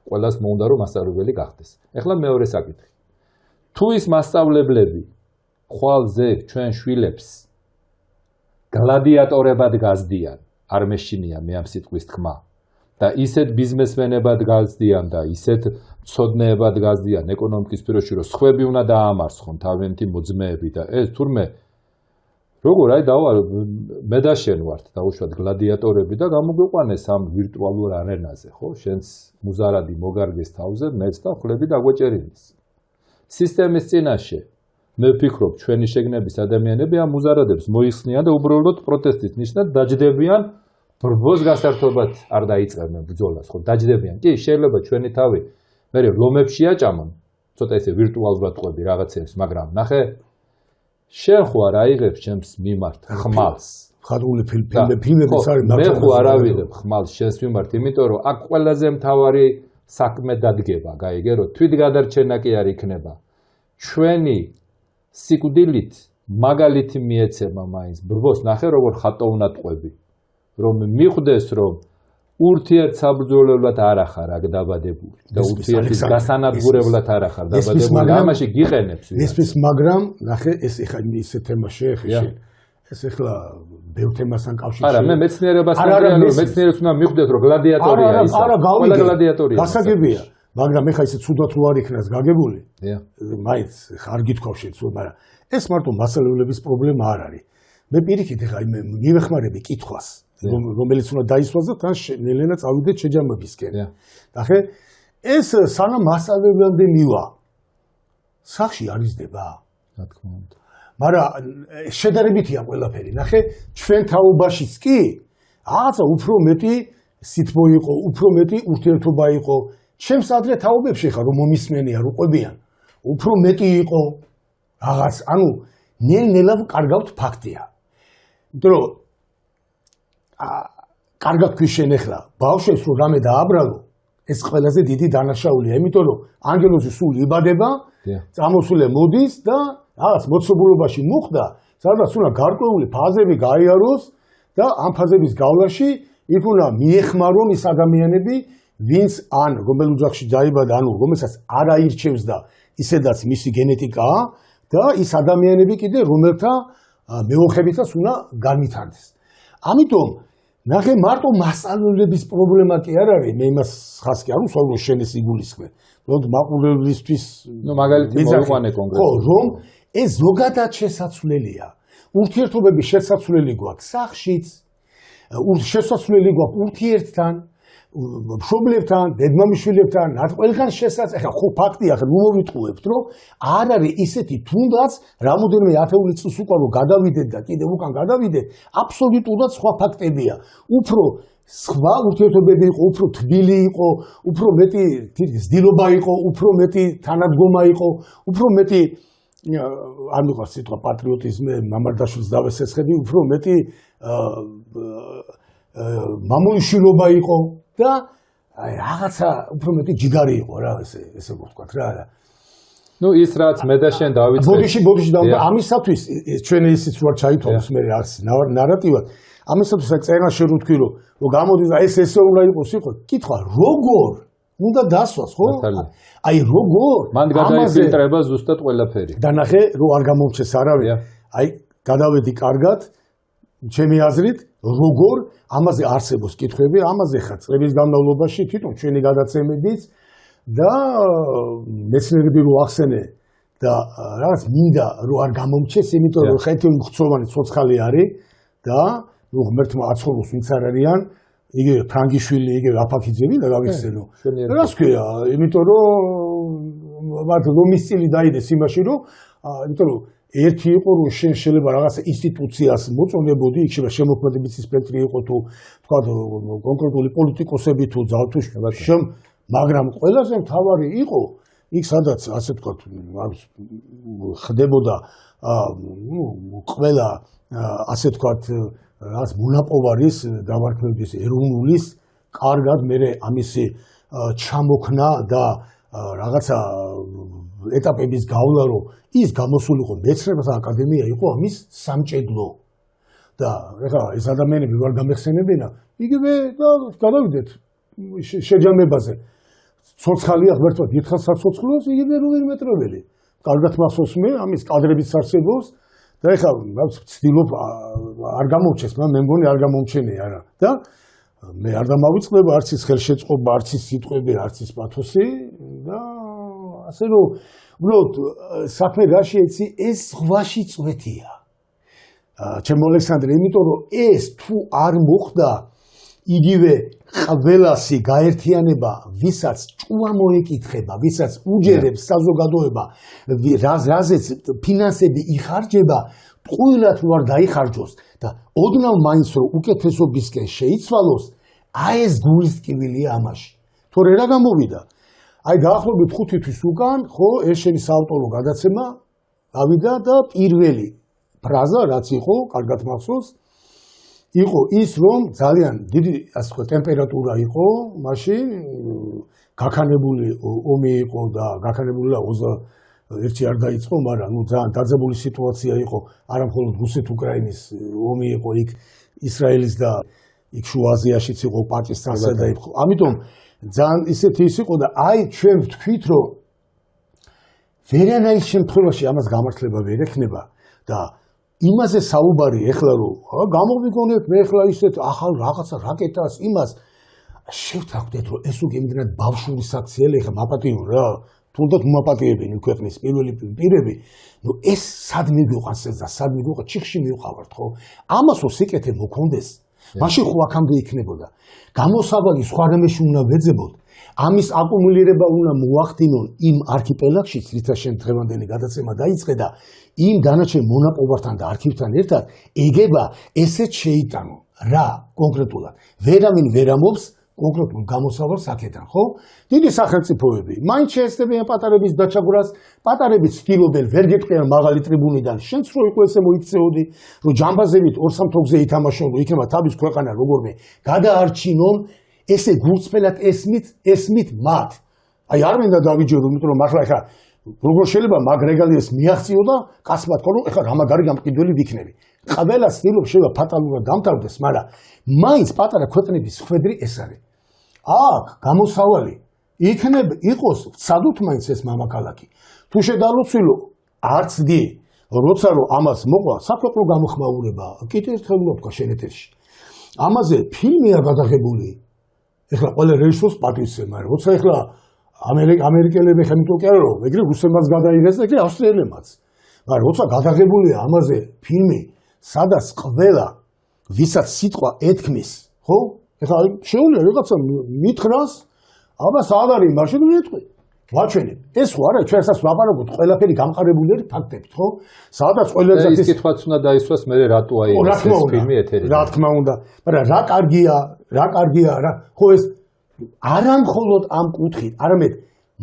ყველას მოუნდა რომ მასწავლებელი გახდეს. ეხლა მეორე საკითხი. თუ ის მასწავლებლები ხვალზე ჩვენ შვილებს გლადიატორებად გაზდიან, არ მეშინია მე ამ სიტყვის თქმა და ისეთ ბიზნესმენებად გაზდიან და ისეთ მცოდნეებად გაზდიან ეკონომიკის სფეროში, რომ სხვები უნდა დაამარცხონ თავიანთი მოძმეები და ეს თურმე როგორ აი მე და შენ ვართ დაუშვათ გლადიატორები და გამოგვიყვანეს ამ ვირტუალურ არენაზე, ხო? შენს მუზარადი მოგარგეს თავზე, მეც და ხლები დაგვეჭერინის. სისტემის წინაშე მე ვფიქრობ ჩვენი შეგნების ადამიანები ამ მუზარადებს მოიხსნიან და უბრალოდ პროტესტის ნიშნად დაჯდებიან ბრბოს გასართობად არ დაიწყებენ ბრძოლას, ხო? დაჯდებიან. კი, შეიძლება ჩვენი თავი მე ლომებში აჭამონ, ცოტა ესე ვირტუალურად ყვები რაღაცებს, მაგრამ ნახე შენ ხო არ აიღებ ჩემს მიმართ ხმალს. ხარული ფილმებიც არის მე ხო არ ავიღებ ხმალს შენს მიმართ, იმიტომ რომ აქ ყველაზე მთავარი საქმე დადგება, გაიგე, რომ თვითგადარჩენა კი არ იქნება. ჩვენი სიკვდილით მაგალითი მიეცემა მაინც ბრბოს, ნახე როგორ ხატო უნდა ტყვები, რომ მიხვდეს, რომ ურთიერთსაბრძოლებლად არ ახარ აქ დაბადებული და ურთიერთის გასანადგურებლად არ ახარ დაბადებული, ამაში გიყენებს. ესმის, მაგრამ ნახე ეს ეხა ისე თემა შეეხე შენ. ეს ეხლა ბევრ თემასთან კავშირში. არა, მე მეცნიერებას მეცნიერებს უნდა მიხვდეთ, რომ გლადიატორია ის. არა, ყველა გლადიატორია. გასაგებია, მაგრამ ეხა ისე ცუდად რო არ იქნას გაგებული. მაინც არ გითხოვ შენ, მაგრამ ეს მარტო მასალებლების პრობლემა არ არის. მე პირიქით ეხა მივეხმარები კითხვას, რომელიც უნდა დაისვას და თან ნელ-ნელა წავიდეთ შეჯამებისკენ. ნახე, ეს სანამ მასწავლებლამდე მივა სახში არ იზრდება. რა თქმა უნდა. მაგრამ შედარებითია ყველაფერი. ნახე, ჩვენ თაობაშიც კი რაღაცა უფრო მეტი სითბო იყო, უფრო მეტი ურთიერთობა იყო. ჩემს ადრე თაობებში ხარ რომ მომისმენია, რო ყვებიან. უფრო მეტი იყო რაღაც, ანუ ნელ-ნელა კარგავთ ფაქტია. იმიტომ რომ კარგად ქვიშენ ახლა ბავშვებს რომ რამე დააბრალო, ეს ყველაზე დიდი დანაშაულია, იმიტომ რომ ანგელოზი სულ იბადება, წამოსულე მოდის და რაღაც მოცულობაში მუხდა, სადაც უნდა გარკვეული ფაზები გაიაროს და ამ ფაზების გავლაში იქ უნდა მიეხმარონ ის ადამიანები, ვინც ან რომელ ოჯახში დაიბადა, ანუ რომელსაც არ აირჩევს და ისედაც მისი გენეტიკაა და ის ადამიანები კიდე რომელთა მეოხებითაც უნდა განვითარდეს. ამიტომ ნახე მარტო მასწავლებლების პრობლემა კი არ არის, მე იმას ხას კი არ უსვამ რომ შენ ეს იგულისხმე. რომ მაყურებლისთვის მაგალითი მოვიყვანე კონკრეტულად. ხო, რომ ეს ზოგადად შესაძლებელია. ურთიერთობების შესაძლებელი გვაქვს სახშიც, შესაძლებელი გვაქვს ურთიერთთან, მშობლებთან, დედმამიშვილებთან, ყველგან შესაძლებელი. ეხლა ხო ფაქტია, ხა ნუ მოვიტყუებთ, რომ არ არის ისეთი თუნდაც რამოდენიმე ათეული წლის უკან რომ გადავიდეთ და კიდევ უკან გადავიდეთ, აბსოლუტურად სხვა ფაქტებია. უფრო სხვა ურთიერთობები იყო, უფრო თბილი იყო, უფრო მეტი ზდილობა იყო, უფრო მეტი თანადგომა იყო, უფრო მეტი არ მიყვარს სიტყვა პატრიოტიზმი, მამარდაშვილს დავესესხები, უფრო მეტი მამოიშვილობა იყო და რაღაცა უფრო მეტი ჯიგარი იყო რა, ესე ვთქვათ რა. ნუ ის რაც მე და შენ დავიწყე. ბოდიში ამისათვის ჩვენ ისიც რო ჩაითვალოს მე რაც ნარატივად. ამისათვის წერაში რო თქვი რომ გამოდის და ეს ესე უნდა იყოს იყო, კითხვა როგორ უნდა დასვას ხო? აი როგორ მან გადაიფილტრება ზუსტად ყველაფერი. და ნახე რომ არ გამომჩეს არავინ. აი გადავედი კარგად ჩემი აზრით როგორ ამაზე არსებობს კითხვები, ამაზე ხა წლების განმავლობაში თვითონ ჩვენი გადაცემებიც და მეცნიერები რო ახსენე და რაღაც მინდა რომ არ გამომჩეს, იმიტომ რომ ხეთი მხცოვანი ცოცხალი არის და ნუ ღმერთმა აცხოვოს ვინც არ არიან, იგივე ფრანგიშვილი, იგივე აფაქიძელი და გავიხსენო. რას ქვია, იმიტომ რომ მათ ლომის წილი დაიდეს იმაში, რომ იმიტომ რომ ერთი იყო რომ შენ შეიძლება რაღაცა ინსტიტუციას მოწონებოდი, იქ შეიძლება შემოქმედებითი სპექტრი იყო თუ თქვა კონკრეტული პოლიტიკოსები თუ ძალთუშ, მაგრამ ყველაზე მთავარი იყო იქ სადაც ასე თქვა ხდებოდა ყველა ასე თქვა რაც მონაპოვარის დამარქმების ეროვნულის კარგად მე ამისი ჩამოქნა და რაღაცა ეტაპების გავლა რომ ის გამოსულიყო მეცნიერებათა აკადემია იყო ამის სამჭედლო და ეხლა ეს ადამიანები ვარ გამეხსენებინა იგივე და გადავიდეთ შეჯამებაზე ცოცხალია ღმერთმა დიდხანს საცოცხლოს იგივე რუვერმეტროველი კარგად მახსოვს მე ამის კადრებიც არსებობს და ეხლა ვცდილობ არ გამოვჩეს მაგრამ მე მგონი არ გამომჩენია არა და მე არ დამავიწყდება არც ის ხელშეწყობა არც ის სიტყვები არც ის პათოსი და ასე რომ უბრალოდ საქმე რაში ეცი ეს ზღვაში წვეთია ჩემო ალექსანდრე იმიტომ რომ ეს თუ არ მოხდა იგივე ყველასი გაერთიანება ვისაც ჭუა მოეკითხება ვისაც უჯერებს საზოგადოება რაზეც ფინანსები იხარჯება ტყუილად რო არ დაიხარჯოს და ოდნავ მაინც რომ უკეთესობისკენ შეიცვალოს აი ეს გულისწყივილია ამაში თორე რა გამოვიდა აი დაახლოებით 5 თვის უკან ხო ეს შენი საავტორო გადაცემა გავიდა და პირველი ფრაზა რაც იყო კარგად მახსოვს იყო ის რომ ძალიან დიდი ასე ვთქვათ ტემპერატურა იყო მაშინ გაქანებული ომი იყო და გაქანებული და 21 არ დაიწყო მაგრამ ნუ ძალიან დაძაბული სიტუაცია იყო არა მხოლოდ რუსეთ-უკრაინის ომი იყო იქ ისრაელის და იქ შუა აზიაშიც იყო პაკისტანსა და იქ ამიტომ ძალიან ისეთი ის იყო და აი ჩვენ ვთქვით რომ ვერანაირ შემთხვევაში ამას გამართლება ვერ ექნება და იმაზე საუბარი ეხლა რომ გამოვიგონეთ მე ეხლა ისეთ ახალ რაღაცა რაკეტას იმას შევთანხმდეთ რომ ეს უკვე იმდენად ბავშვური საქციელი ეხლა მაპატიო რა თუნდაც მომაპატიებინი ქვეყნის პირველი პირები ნუ ეს სად მიგვიყავს ეს და სად მიგვიყავს ჩიხში მივყავართ ხო ამას რო სიკეთე მოქონდეს მაშინ ხო აქამდე იქნებოდა გამოსავალი სხვა რამეში უნდა ვეძებოთ ამის აკუმულირება უნდა მოახდინონ იმ არქიპელაგშიც, რითაც დღევანდელი გადაცემა დაიწყე და იმ დანარჩენ მონაპოვართან და არქივთან ერთად ეგება ესეც შეიტანო. რა კონკრეტულად? ვერავინ ვერ ამბობს კონკრეტულ გამოსავალს აქედან, ხო? დიდი სახელმწიფოები მაინც შეეცდებიან პატარების დაჩაგვრას, პატარები ცდილობენ ვერ გეტყვიან მაღალი ტრიბუნიდან, შენც რო იყო ესე მოიქცეოდი, რომ ჯამბაზებით 2-3 თოგზე ითამაშონ, რომ იქნება თავის ქვეყანა როგორმე გადაარჩინონ, ესე გულწრფელად ესმით მათ. აი არ მინდა დავიჯერო, იმიტომ რომ მართლა ეხლა როგორ შეიძლება მაგ რეგალიას მიაღწიო და კაცმა თქვა, რომ ეხლა რა მაგარი გამყიდველი ვიქნები. ყველა ცდილობს შეიძლება ფატალურად დამთავრდეს, მაგრამ მაინც პატარა ქვეყნების ხვედრი ეს არის. აქ გამოსავალი იყოს ვცადოთ მაინც ეს მამაკალაქი. თუ შედალოცვილო არც დი, როცა რომ ამას მოყვა საქვეყნო გამოხმაურება, კიდევ ერთხელ ვთქვა შენ ეთერში. ამაზე ფილმია გადაღებული. ეხლა ყველა რეჟისორს პატივისცემა, მაგრამ როცა ეხლა ამერიკელები ხემიტო კი არა რომ ეგრე რუსებმაც გადაიღეს და ეგრე ავსტრიელებმაც. მაგრამ როცა გადაღებულია ამაზე ფილმი, სადაც ყველა ვისაც სიტყვა ეთქმის, ხო? ეხლა შეუძლია რაღაცა მითხრას, აბა სად არის მაშინ ვიტყვი. ვაჩვენებ. ეს ხო არა, ჩვენსაც ვაპარაკოთ ყველაფერი გამყარებული არის ფაქტებით, ხო? სადაც ყველაზე ის კითხვაც უნდა დაისვას მე რატო აი ეს ფილმი ეთერში. რა თქმა უნდა, მაგრამ რა კარგია, ხო ეს არა მხოლოდ ამ კუთხით, არამედ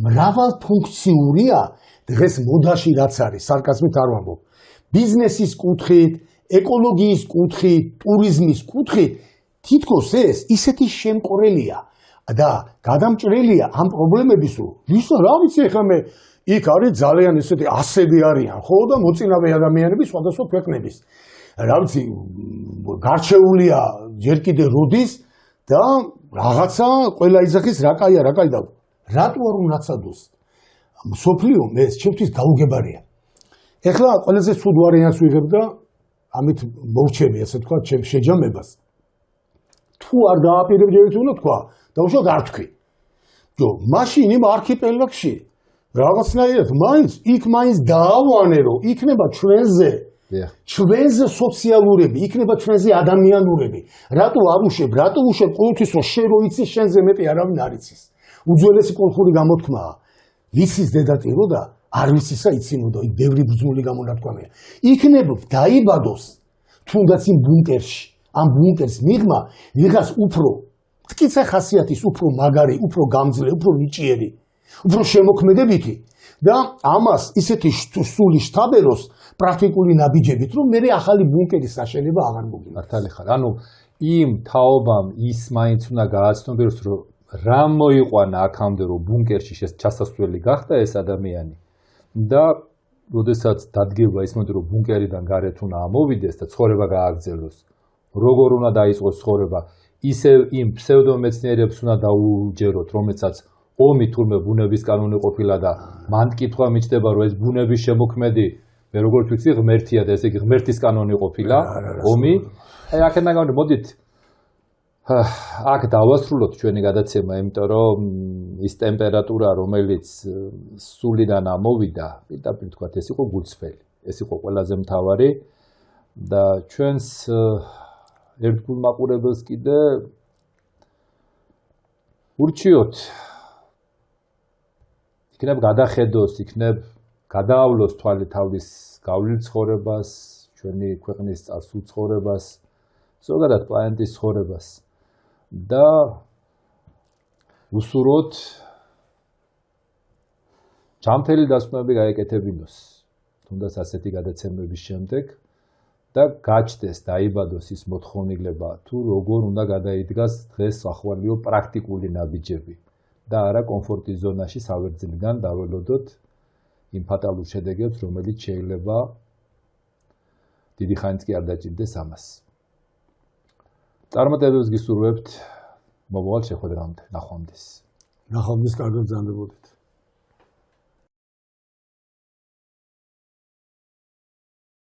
მრავალფუნქციურია დღეს მოდაში რაც არის, სარკაზმით არ ვამბობ. ბიზნესის კუთხით, ეკოლოგიის კუთხით, ტურიზმის კუთხით, თითქოს ეს ისეთი შემკორელია და გადამჭრელია ამ პრობლემების, რომ ვისა რა ვიცი ეხლა მე იქ არის ძალიან ესეთი ასები არიან, ხო და მოწინავე ადამიანები სხვადასხვა ქვეყნების. რა ვიცი, გარჩეულია ჯერ კიდე როდის და რაღაცა ყველა იძახის რა კაია და რატო არ უნაცადოს მსოფლიო ეს ჩემთვის გაუგებარია. ეხლა ყველაზე ცუდ ვარიანტს ვიღებ და ამით მოვჩები ასე თქვა ჩემ შეჯამებას. თუ არ დააპირებდებით უნდა თქვა და უშუალოდ არ თქვი. მაშინ იმ არქიპელაგში რაღაცნაირად მაინც დაავანე რომ იქნება ჩვენზე სოციალურები, იქნება ჩვენზე ადამიანურები. რატო არ უშვებ ყოველთვის რომ შენ რო იცი შენზე მეტი არავინ არ იცის. უძველესი კოლხური გამოთქმაა. ვიცის დედატირო და არ ვიცისა იცინოდა, იქ ბევრი ბრძოლი გამონათქვამია. იქნებ დაიბადოს თუნდაც იმ ბუნკერში. ამ ბუნკერს მიღმა ვიღაც უფრო მტკიცე ხასიათის, უფრო მაგარი, უფრო გამძლე, უფრო ნიჭიერი, უფრო შემოქმედებითი და ამას ისეთი სული შთაბეროს პრაქტიკული ნაბიჯებით, რომ მე ახალი ბუნკერის აშენება აღარ მოგიყვება. მართალი ხარ. ანუ იმ თაობამ ის მაინც უნდა გააცნობიეროს, რომ რა მოიყვანა აქამდე, რომ ბუნკერში ჩასასვლელი გახდა ეს ადამიანი და როდესაც დადგება ის მომენტი, რომ ბუნკერიდან გარეთ უნდა ამოვიდეს და ცხოვრება გააგრძელოს, როგორ უნდა დაიწყოს ცხოვრება, ისევ იმ ფსევდომეცნიერებს უნდა დაუჯეროთ, რომელსაც ომი თურმე ბუნების კანონი ყოფილა და მან კითხვა მიჩნდება, რომ ეს ბუნების შემოქმედი მე როგორც ვიცი ღმერთია და ესე იგი ღმერთის კანონი ყოფილა ომი. აი აქედან გამომდინარე, მოდით აქ დავასრულოთ ჩვენი გადაცემა, იმიტომ რომ ის ტემპერატურა, რომელიც სულიდან ამოვიდა, პირდაპირ თქვათ, ეს იყო გულწრფელი. ეს იყო ყველაზე მთავარი და ჩვენს ერთგულ მაყურებელს კიდე ურჩიოთ იქნებ გადახედოს, იქნებ გადაავლოს თვალი თავის გავლილ ცხოვრებას, ჩვენი ქვეყნის წარსულ ცხოვრებას, ზოგადად პლანეტის ცხოვრებას და უსურვოთ ჯანმრთელი დასკვნები გაეკეთებინოს, თუნდაც ასეთი გადაცემების შემდეგ და გაჩნდეს, დაიბადოს ის მოთხოვნილება, თუ როგორ უნდა გადაიდგას დღეს ახვალიო პრაქტიკული ნაბიჯები და არა კომფორტის ზონაში სავერძლიდან დაველოდოთ იმ ფატალურ შედეგებს, რომელიც შეიძლება დიდი ხანიც კი არ დაჭირდეს ამას. წარმატებებს გისურვებთ მომავალ შეხვედრამდე, ნახვამდის. ნახვამდის კარგად გრძანდებოდეთ.